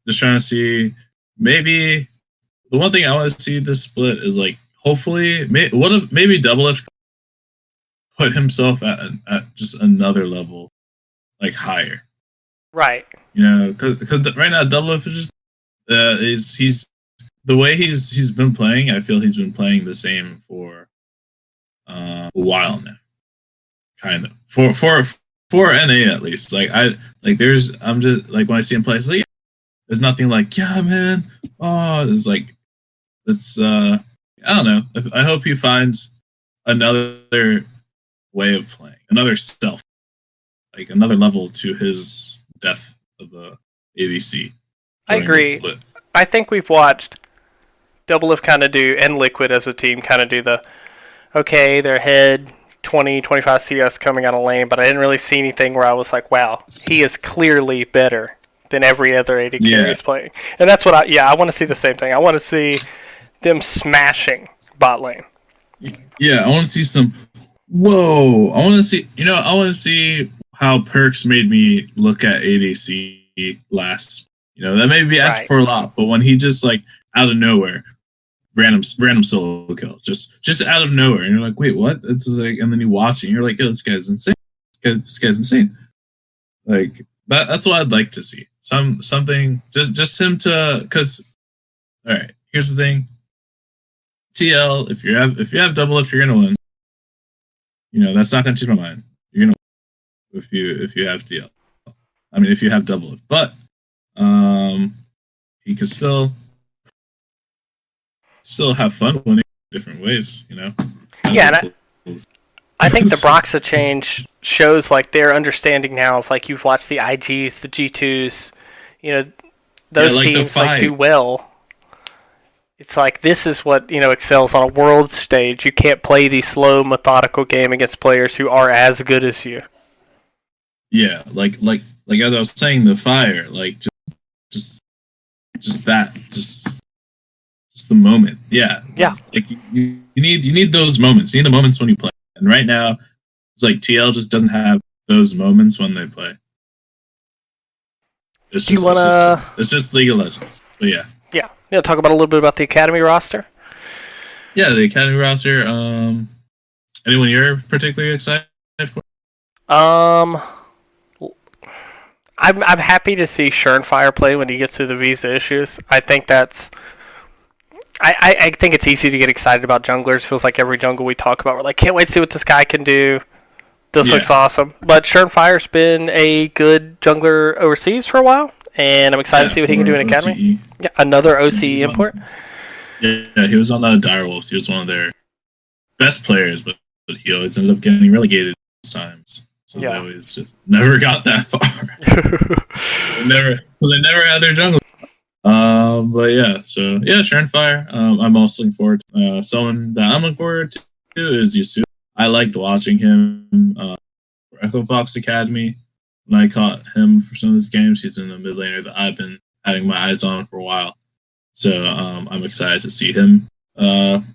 Just trying to see, maybe the one thing I want to see this split is, like, hopefully maybe Doublelift put himself at just another level, like, higher. Right. Because right now Doublelift is just he's the way he's been playing. I feel he's been playing the same for a while now, kind of for NA at least. I'm just like, when I see him play, it's like, there's nothing like, yeah, man. Oh, it's like, it's I don't know. I hope he finds another way of playing, another self, like another level to his depth of a ADC. I agree. I think we've watched Doublelift kind of do, and Liquid as a team kind of do they're ahead 20, 25 CS coming out of lane, but I didn't really see anything where I was like, wow, he is clearly better than every other AD carry is playing. And that's what I want to see the same thing. I want to see them smashing bot lane. Yeah, I want to see some, whoa, I want to see how Perks made me look at ADC last. That may be asked for a lot, but when he just, like, out of nowhere, random solo kill, just out of nowhere, and you're like, wait, what? It's like, and then you watch it, and you're like, yo, this guy's insane. This guy's insane. Like, that's what I'd like to see. Something, just him to, because, all right, here's the thing. TL, if you have Doublelift, you're gonna win. That's not gonna change my mind. You're gonna win if you have TL. I mean, if you have Doublelift, but he could still have fun winning different ways. Yeah, and I think the Broxa change shows, like, their understanding now of, like, you've watched the IGs, the G2s, those teams like do well. It's like, this is what, excels on a world stage. You can't play the slow, methodical game against players who are as good as you. Yeah, like as I was saying, the fire, like, just the moment. Yeah. Like, you need those moments. You need the moments when you play. And right now, it's like TL just doesn't have those moments when they play. It's just League of Legends. But yeah. Yeah. Talk about a little bit about the Academy roster. Yeah, the Academy roster. Anyone you're particularly excited for? I'm happy to see Surenfire play when he gets through the visa issues. I think that's. I think it's easy to get excited about junglers. Feels like every jungle we talk about, we're like, can't wait to see what this guy can do. This looks awesome. But Surenfire's been a good jungler overseas for a while, and I'm excited to see what he can do in Academy. Yeah, another OCE import. Yeah, he was on the Direwolves. He was one of their best players, but he always ended up getting relegated times. So they always just never got that far. Because they never had their jungle. But yeah, so yeah, Fire. I'm also looking forward to someone that I'm looking forward to is Yasu. I liked watching him for Echo Fox Academy. When I caught him for some of these games, he's in a mid laner that I've been having my eyes on for a while. So I'm excited to see him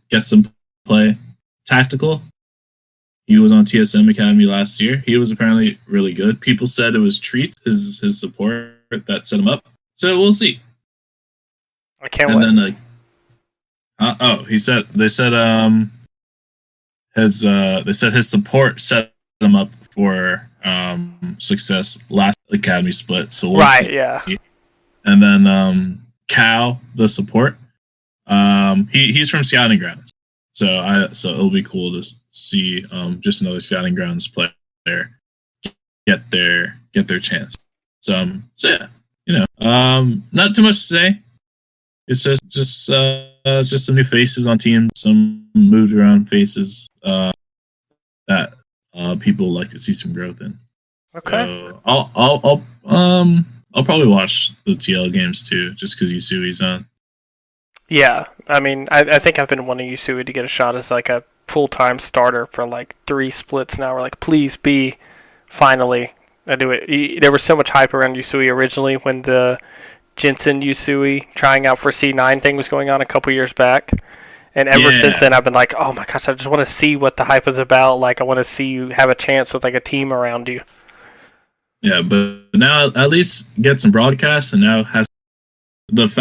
get some play. Tactical. He was on TSM Academy last year. He was apparently really good. People said it was Treat, his support, that set him up. So we'll see. I can't and wait. Then they said his support set him up for success last Academy split. So we'll see. Yeah. And then Cal, the support, he's from Scouting Grounds. So it'll be cool to see just another Scouting Grounds player get their chance. So yeah, not too much to say. It's just some new faces on teams, some moved around faces that people like to see some growth in. Okay. So I'll probably watch the TL games too, just because Yusui's on. Yeah, I mean, I think I've been wanting Yusui to get a shot as like a full-time starter for like 3 splits now. We're like, please be, finally, I do it. There was so much hype around Yusui originally when the Jensen Yusui trying out for C9 thing was going on a couple years back. And ever since then, I've been like, oh my gosh, I just want to see what the hype is about. Like, I want to see you have a chance with like a team around you. Yeah, but now at least get some broadcasts, and now has good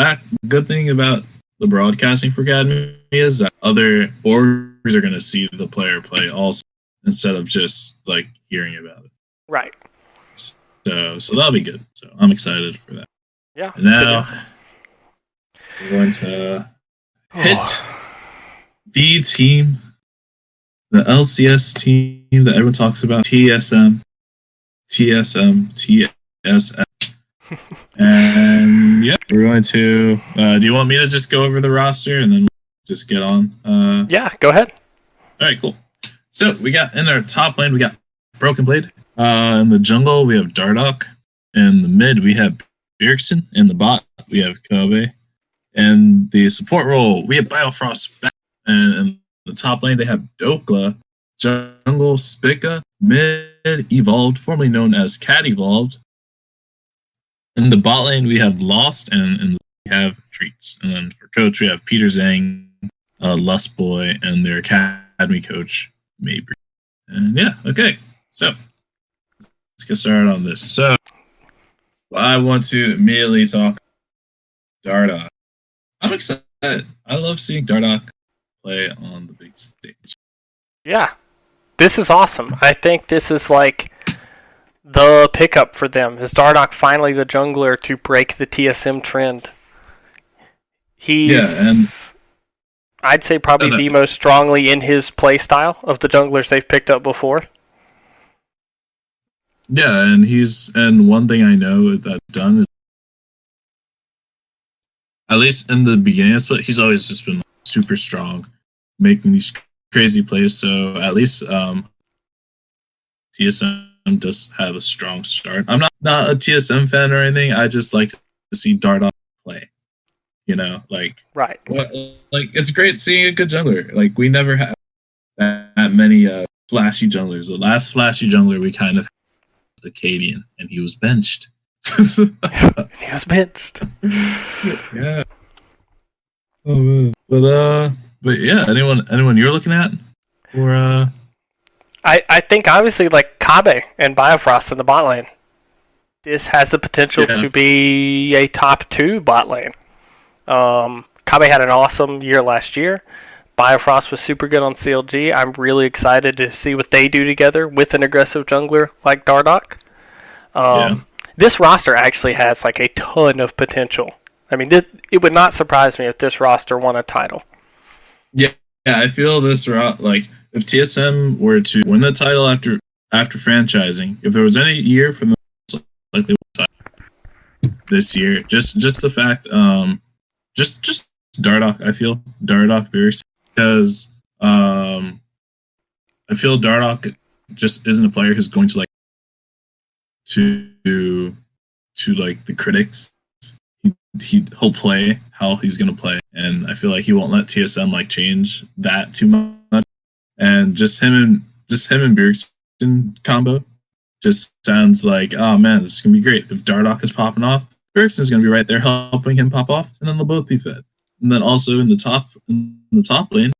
thing about the broadcasting for Academy is that other orgs are going to see the player play also, instead of just like hearing about it. Right. So that'll be good. So I'm excited for that. Yeah. And now we're going to hit the team, the LCS team that everyone talks about, TSM. And yeah, we're going to. Do you want me to just go over the roster and then we'll just get on? Yeah, go ahead. All right, cool. So we got in our top lane, we got Broken Blade. In the jungle, we have Dardoch. In the mid, we have Bjergsen. In the bot, we have Kobe. And the support role, we have Biofrost. And in the top lane, they have Dokla. Jungle, Spica. Mid, Evolved, formerly known as Cat Evolved. In the bot lane, we have Lost, and we have Treats. And then for coach, we have Peter Zhang, Lust Boy, and their academy coach, Mabry. And yeah, okay. So let's get started on this. So I want to immediately talk Dardoch. I'm excited. I love seeing Dardoch play on the big stage. Yeah. This is awesome. I think this is like the pickup for them. Is Dardoch finally the jungler to break the TSM trend? He's, I'd say, probably the most strongly in his play style of the junglers they've picked up before. Yeah, and one thing I know that's done is, at least in the beginning of the split, he's always just been super strong, making these crazy plays. So at least TSM does have a strong start. I'm not a TSM fan or anything. I just like to see Dardoch play. Right. Like it's great seeing a good jungler. Like we never have that many flashy junglers. The last flashy jungler we kind of had was Acadian, and he was benched. He was benched. Yeah. Oh man. But yeah, anyone you're looking at? Or I think obviously like Kabe and Biofrost in the bot lane. This has the potential to be a top 2 bot lane. Kabe had an awesome year last year. Biofrost was super good on CLG. I'm really excited to see what they do together with an aggressive jungler like Dardoch. This roster actually has like a ton of potential. I mean, it would not surprise me if this roster won a title. Yeah, I feel this like if TSM were to win the title after franchising, if there was any year from the likely title this year, just the fact, just Dardoch. I feel Dardoch very, because I feel Dardoch just isn't a player who's going to like to like the critics. he'll play how he's gonna play, and I feel like he won't let TSM like change that too much. And just him and Bjergsen combo just sounds like, oh man, this is gonna be great. If Dardoch is popping off, Bjergsen's gonna be right there helping him pop off, and then they'll both be fed. And then also in the top lane,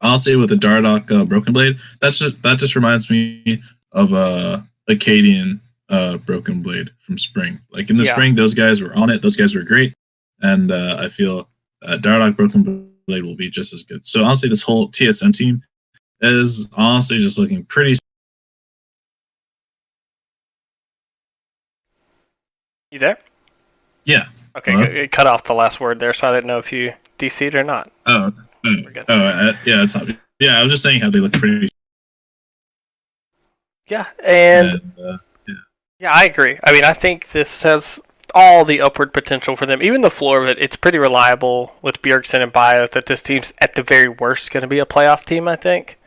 I'll say with the Dardoch Broken Blade, that just reminds me of Acadian Broken Blade from Spring. Like in the spring, those guys were on it. Those guys were great, and I feel Dardoch Broken Blade will be just as good. So honestly, this whole TSM team is honestly just looking pretty. You there? Yeah. Okay, good. It cut off the last word there, so I didn't know if you DC'd or not. Yeah, it's not. Yeah, I was just saying how they look pretty. Yeah, yeah, I agree. I mean, I think this has all the upward potential for them. Even the floor of it, it's pretty reliable with Bjergsen and Bio that this team's at the very worst going to be a playoff team, I think.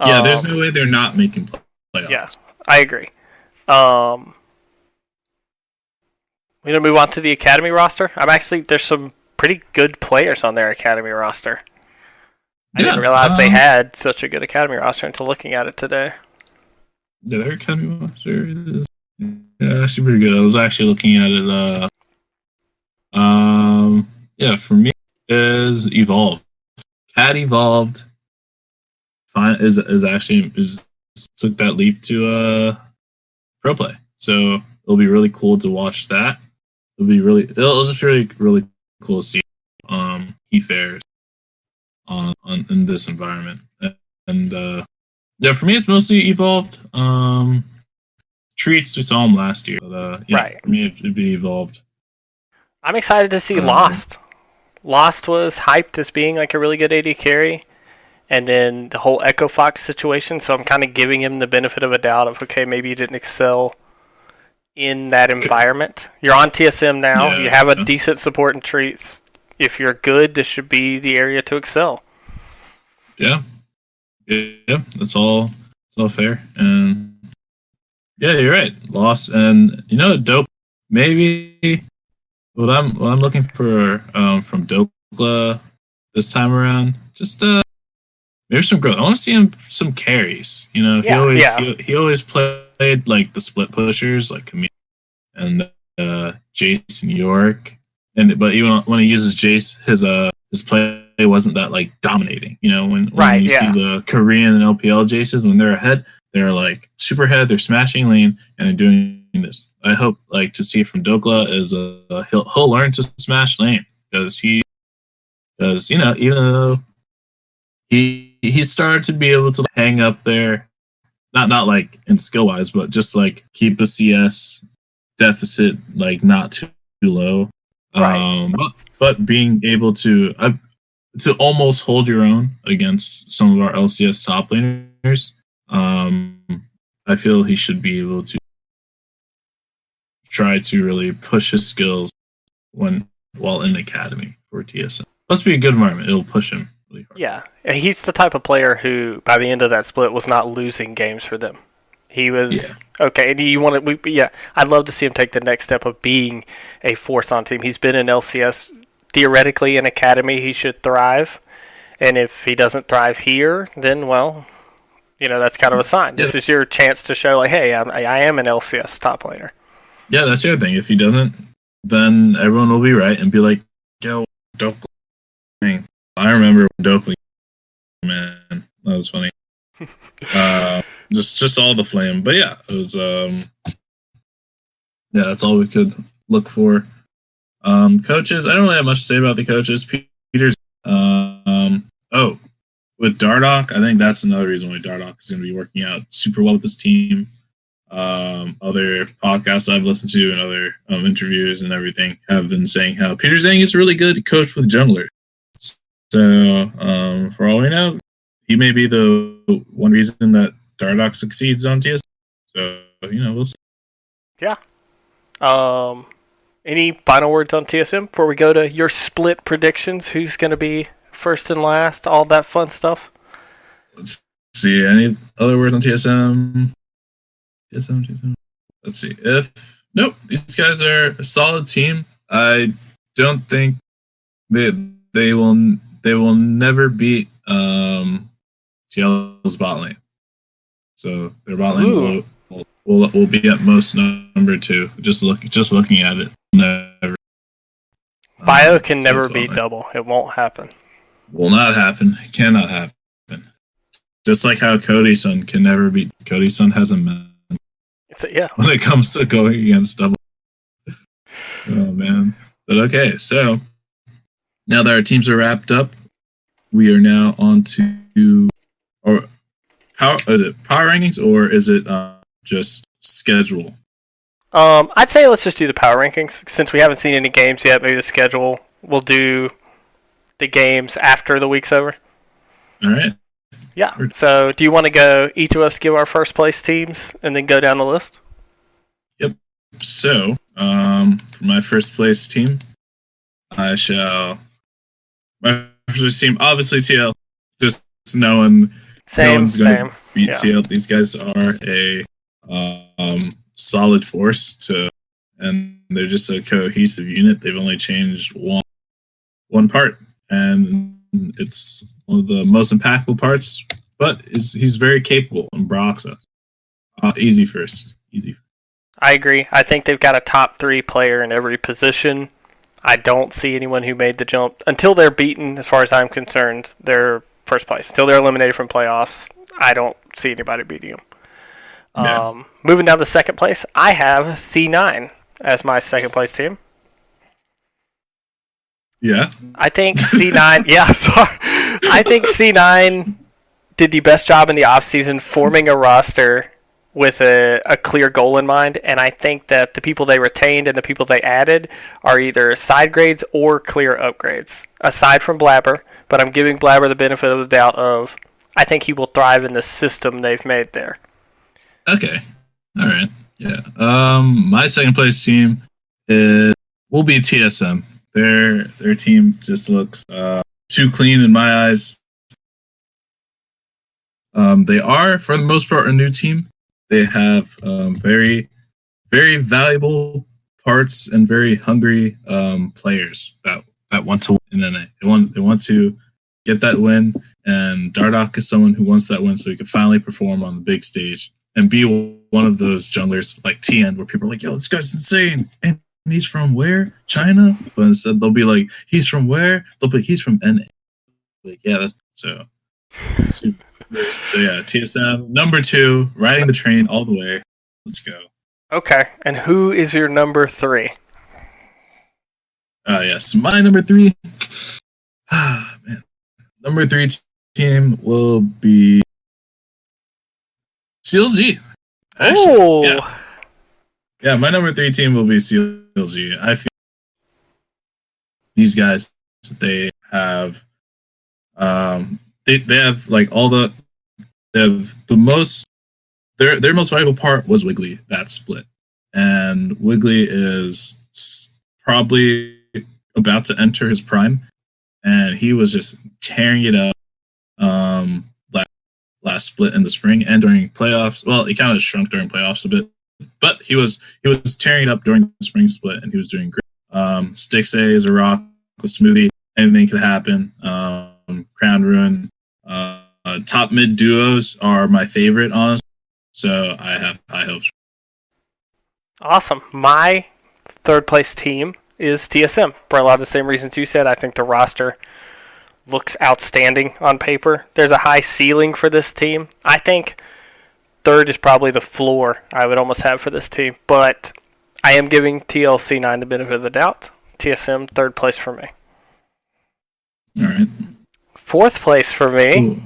Yeah, there's no way they're not making playoffs. Yeah, I agree. We're going to move on to the Academy roster. There's some pretty good players on their Academy roster. I didn't realize they had such a good Academy roster until looking at it today. Yeah, their Academy roster is actually pretty good. I was actually looking at it. Yeah, for me is Evolved. Cat Evolved. Fine is took that leap to pro play. So it'll be really cool to watch that. It'll just be really cool to see he fares on in this environment. And yeah, for me it's mostly Evolved. Treats, we saw him last year. But, yeah, right. For me it'd be Evolved. I'm excited to see Lost. Lost was hyped as being like a really good AD carry. And then the whole Echo Fox situation, so I'm kind of giving him the benefit of a doubt of, okay, maybe you didn't excel in that environment. You're on TSM now. You have a decent support and Treats. If you're good, this should be the area to excel. Yeah, that's all fair. And yeah, you're right. Lost, and Dope. Maybe what I'm looking for from Dokla this time around, just maybe some growth. I want to see him some carries. He always played like the split pushers, like Camille and Jason York. But even when he uses Jace, his play wasn't that like dominating. When you see the Korean and LPL Jaces, when they're ahead, they're like super ahead. They're smashing lane and they're doing this. I hope like to see from Dokla is he'll learn to smash lane because even though he started to be able to hang up there, not like in skill wise, but just like keep the CS deficit like not too low. Right. But being able to almost hold your own against some of our LCS top laners, I feel he should be able to try to really push his skills while in academy for TSM. Must be a good environment. It'll push him really hard. Yeah, he's the type of player who, by the end of that split, was not losing games for them. He was okay. And I'd love to see him take the next step of being a force on team. He's been in LCS. Theoretically, in academy, he should thrive. And if he doesn't thrive here, then that's kind of a sign. This is your chance to show, like, hey, I am an LCS top laner. Yeah, that's the other thing. If he doesn't, then everyone will be right and be like, yo, Dokley. I remember when Dokley, man, that was funny. Just all the flame. But yeah, it was, that's all we could look for. Coaches, I don't really have much to say about the coaches. Peter's, with Dardoch, I think that's another reason why Dardoch is going to be working out super well with this team. Other podcasts I've listened to and other interviews and everything have been saying how Peter Zhang is a really good coach with junglers. So, for all we know, he may be the one reason that Dardoch succeeds on TS. So, we'll see. Yeah. Any final words on TSM before we go to your split predictions? Who's going to be first and last? All that fun stuff. Let's see. Any other words on TSM? TSM. Let's see. These guys are a solid team. I don't think they will never beat Seattle's bot lane. So their bot lane will be at most number 2. Just looking at it, never. Bio can never beat double. It won't happen. Will not happen. It cannot happen. Just like how Cody's son can never beat. Cody's son hasn't been. When it comes to going against double. Oh man. But okay, so now that our teams are wrapped up, we are now on to power rankings, or is it just schedule? I'd say let's just do the power rankings since we haven't seen any games yet. Maybe the schedule. We'll do the games after the week's over. All right. Yeah. So, do you want to go? Each of us give our first place teams and then go down the list. Yep. So, for my first place team, I shall. My first team, obviously TL. Just no one's going to beat TL. These guys are a solid force and they're just a cohesive unit. They've only changed one part, and it's one of the most impactful parts. But he's very capable, and Brock's easy first. I agree. I think they've got a top 3 player in every position. I don't see anyone who made the jump until they're beaten. As far as I'm concerned, they're first place. Until they're eliminated from playoffs, I don't see anybody beating them. Yeah. Moving down to second place, I have C9 as my second place team. Yeah. I think C9. Yeah, sorry. I think C9 did the best job in the offseason forming a roster with a clear goal in mind, and I think that the people they retained and the people they added are either side grades or clear upgrades, aside from Blabber, but I'm giving Blabber the benefit of the doubt of I think he will thrive in the system they've made there. Okay. All right. Yeah. My second place team will be TSM. Their team just looks too clean in my eyes. They are, for the most part, a new team. They have very, very valuable parts and very hungry players that want to win in NA. They want to get that win, and Dardoch is someone who wants that win so he can finally perform on the big stage and be one of those junglers like TN, where people are like, yo, this guy's insane. And he's from where? China? But instead they'll be like, he's from where? They'll be, he's from NA. Like, yeah, that's so yeah, TSM number 2, riding the train all the way. Let's go. Okay, and who is your number 3? Yes, my number 3. Man, number 3 team will be CLG. Oh, yeah, my number 3 team will be CLG. I feel these guys, they have they have like they have the most. Their most valuable part was Wiggly, that split, and Wiggly is probably about to enter his prime, and he was just tearing it up last split in the spring and during playoffs. Well, he kind of shrunk during playoffs a bit, but he was tearing it up during the spring split, and he was doing great. Stixay is a rock with Smoothie. Anything could happen. Crown Ruin. Top mid duos are my favorite, honestly. So I have high hopes. Awesome. My third place team is TSM for a lot of the same reasons you said. I think the roster looks outstanding on paper. There's a high ceiling for this team. I think third is probably the floor I would almost have for this team, but I am giving TLC9 the benefit of the doubt. TSM, third place for me. All right. Fourth place for me, Ooh.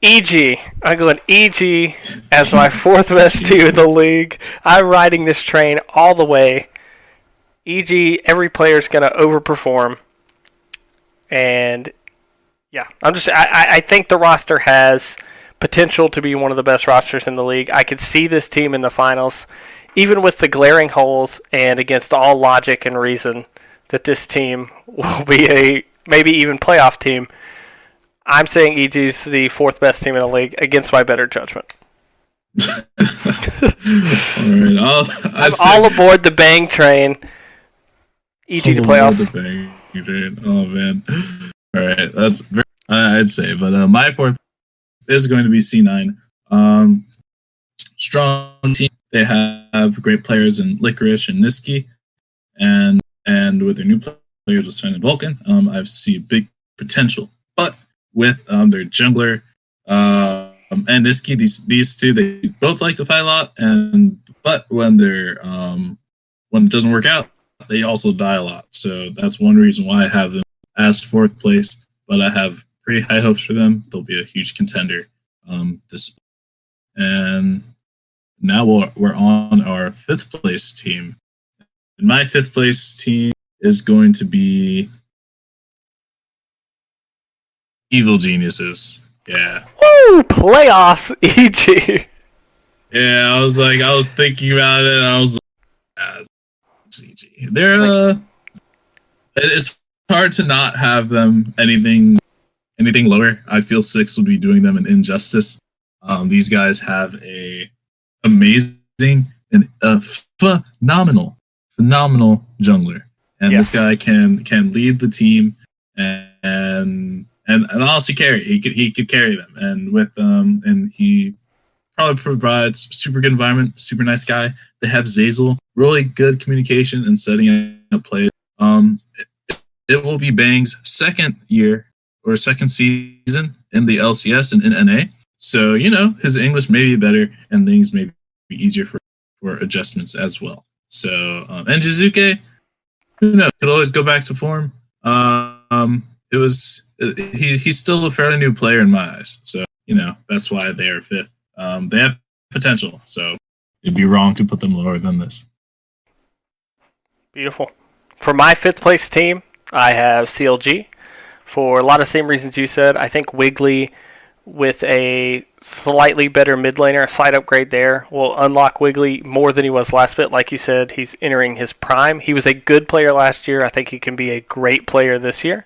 EG. I'm going EG as my fourth best team in the league. I'm riding this train all the way. EG, every player's going to overperform. And, yeah, I think the roster has potential to be one of the best rosters in the league. I could see this team in the finals, even with the glaring holes and against all logic and reason, that this team will be a maybe even playoff team. I'm saying EG's the fourth best team in the league against my better judgment. All right, I'm all aboard the bang train. EG to Oh, Lord, the playoffs. bang, dude. Oh, man. All right, that's very, I'd say. But my fourth is going to be C9. Strong team. They have great players in Licorice and Niski, and with their new players with Sven and Vulcan, I see big potential. But with their jungler and Niski, these two, they both like to fight a lot, but when it doesn't work out, they also die a lot. So that's one reason why I have them as fourth place. But I have pretty high hopes for them. They'll be a huge contender this. And now we're on our fifth place team. And my fifth place team is going to be Evil Geniuses. Yeah. Woo! Playoffs, EG. Yeah, I was thinking about it, and I was like, it's EG. They're it's hard to not have them anything lower. I feel 6 would be doing them an injustice. These guys have a amazing and a phenomenal jungler, and Yes. this guy can lead the team and honestly carry. He could carry them, and with and he probably provides super good environment. Super nice guy. They have Zazel, really good communication and setting up plays. It will be Bang's second season in the LCS and in NA. So, his English may be better and things may be easier for adjustments as well. So, and Jizuke, who knows, could always go back to form. He's still a fairly new player in my eyes. So, that's why they are fifth. They have potential. So it'd be wrong to put them lower than this. Beautiful. For my fifth place team, I have CLG. For a lot of the same reasons you said, I think Wiggly with a slightly better mid laner, a slight upgrade there, will unlock Wiggly more than he was last bit. Like you said, he's entering his prime. He was a good player last year. I think he can be a great player this year.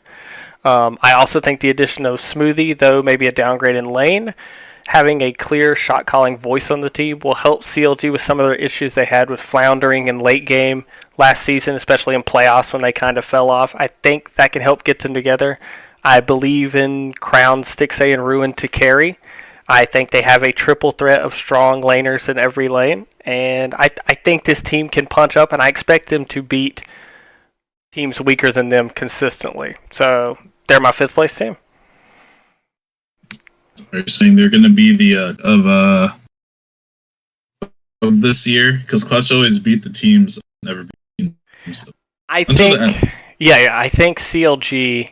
I also think the addition of Smoothie, though maybe a downgrade in lane, having a clear shot calling voice on the team will help CLG with some of the issues they had with floundering in late game last season, especially in playoffs when they kind of fell off. I think that can help get them together. I believe in Crown, Stixay, and Ruin to carry. I think they have a triple threat of strong laners in every lane, and I think this team can punch up, and I expect them to beat teams weaker than them consistently. So they're my fifth place team. Are you saying they're going to be the of this year? Because Clutch always beat the teams, never beat teams. I think CLG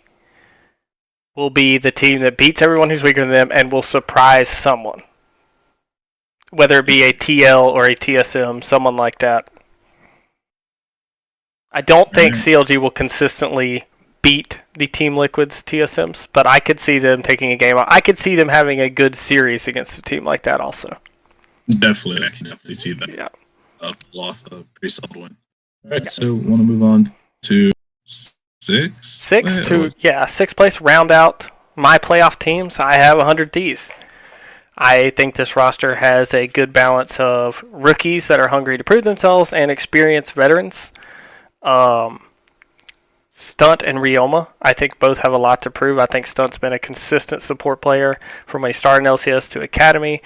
will be the team that beats everyone who's weaker than them and will surprise someone. Whether it be a TL or a TSM, someone like that. I don't think CLG will consistently beat the Team Liquid's TSMs, but I could see them taking a game out. I could see them having a good series against a team like that also. Definitely, I can definitely see that. Yeah. Pull off a pretty solid win. All right, so want to move on to sixth place, round out my playoff teams. I have 100 Thieves. I think this roster has a good balance of rookies that are hungry to prove themselves and experienced veterans. Stunt and Ryoma, I think both have a lot to prove. I think Stunt's been a consistent support player from when he started in LCS to Academy.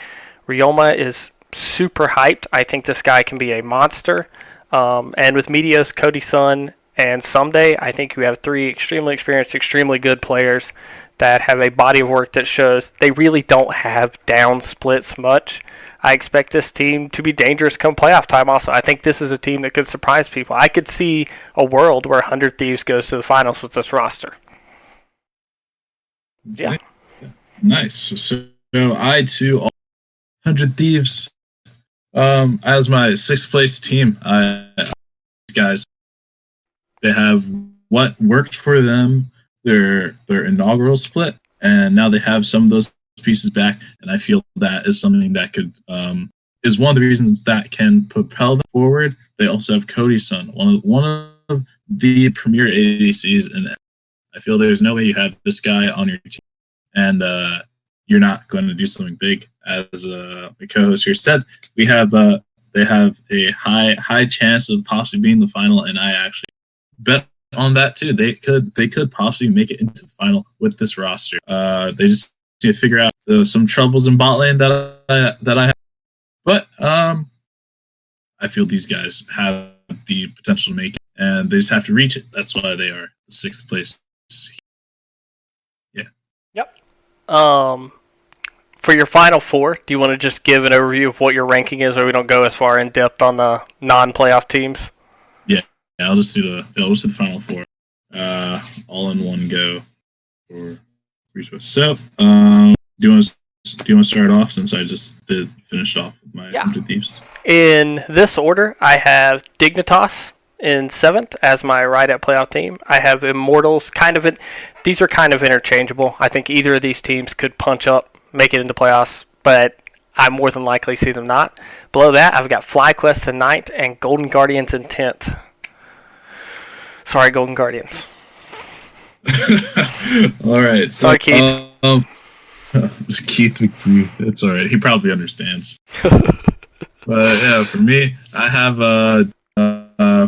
Ryoma is super hyped. I think this guy can be a monster. And with Meteos, Cody Sun, and Someday, I think you have 3 extremely experienced, extremely good players that have a body of work that shows they really don't have down splits much. I expect this team to be dangerous come playoff time also. I think this is a team that could surprise people. I could see a world where 100 Thieves goes to the finals with this roster. Yeah. Nice. So I too, 100 Thieves. As my sixth place team, these guys, they have what worked for them, their inaugural split, and now they have some of those pieces back, and I feel that is something that could is one of the reasons that can propel them forward. They also have Cody Sun, one of the premier ADCs, and I feel there's no way you have this guy on your team and you're not going to do something big. As my co-host here said, they have a high chance of possibly being the final, and I actually bet on that too. They could possibly make it into the final with this roster. They just need to figure out some troubles in bot lane that I have. But I feel these guys have the potential to make it, and they just have to reach it. That's why they are the 6th place. Yeah. Yep. For your final 4, do you want to just give an overview of what your ranking is, or we don't go as far in depth on the non-playoff teams? Yeah, I'll just do the final 4, all in one go for Preseason. So, do you want to start off since I just finished off with my 100 Thieves? In this order, I have Dignitas in 7th as my right at playoff team. I have Immortals these are kind of interchangeable. I think either of these teams could punch up, make it into playoffs, but I more than likely see them not. Below that, I've got FlyQuest in 9th and Golden Guardians in 10th. Sorry, Golden Guardians. All right. Sorry, Keith. It's Keith McHugh. It's all right. He probably understands. But yeah, for me, I have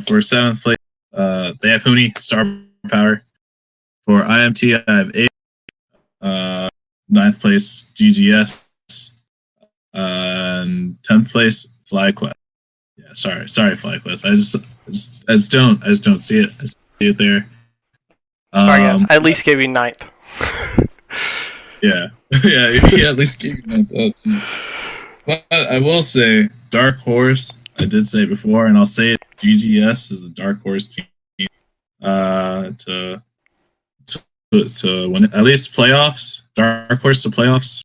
for 7th place, they have Huni, Star Power. For IMT, I have 8. 9th place, GGS. And 10th place, FlyQuest. Yeah, sorry, FlyQuest. I just don't see it. I just see it there. Sorry, guys. I at least gave you 9th. Yeah, at least gave you 9th. Oh, but I will say, Dark Horse. I did say it before, and I'll say it. GGS is the Dark Horse team to win at least playoffs. Dark Horse to playoffs.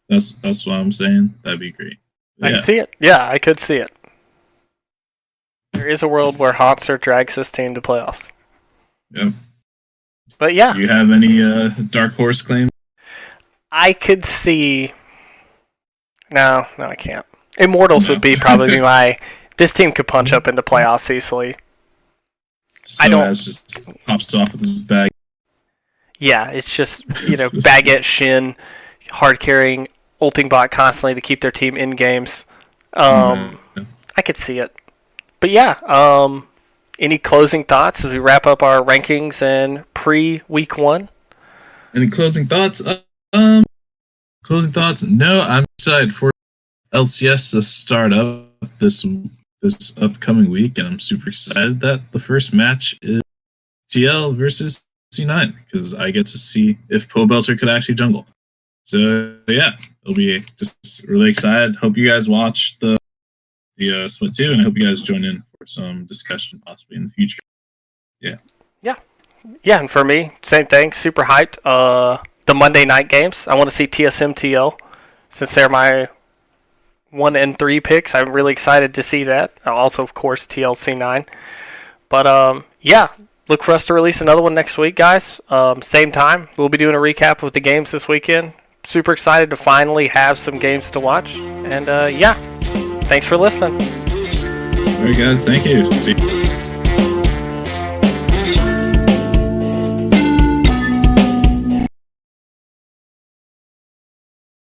That's what I'm saying. That'd be great. I can see it. Yeah, I could see it. There is a world where Hotster drags this team to playoffs. Yep. But yeah. Do you have any Dark Horse claims? I could see. No, I can't. Immortals would be probably my. This team could punch up into playoffs easily. As just pops off with his bag. Yeah, it's just Baguette, Shin, hard carrying, ulting bot constantly to keep their team in games. I could see it. But yeah, any closing thoughts as we wrap up our rankings and pre-week 1? Any closing thoughts? Closing thoughts? No, I'm excited for LCS to start up this upcoming week, and I'm super excited that the first match is TL versus C9 because I get to see if Pobelter could actually jungle. So yeah, it'll be just really excited. Hope you guys watch the split too, and I hope you guys join in for some discussion possibly in the future. Yeah, and for me, same thing. Super hyped. The Monday night games. I want to see TSM TL since they're my 1 and 3 picks. I'm really excited to see that. Also, of course, TLC9. But yeah, look for us to release another one next week, guys. Same time. We'll be doing a recap of the games this weekend. Super excited to finally have some games to watch. And yeah, thanks for listening. All right, guys. Thank you. See you.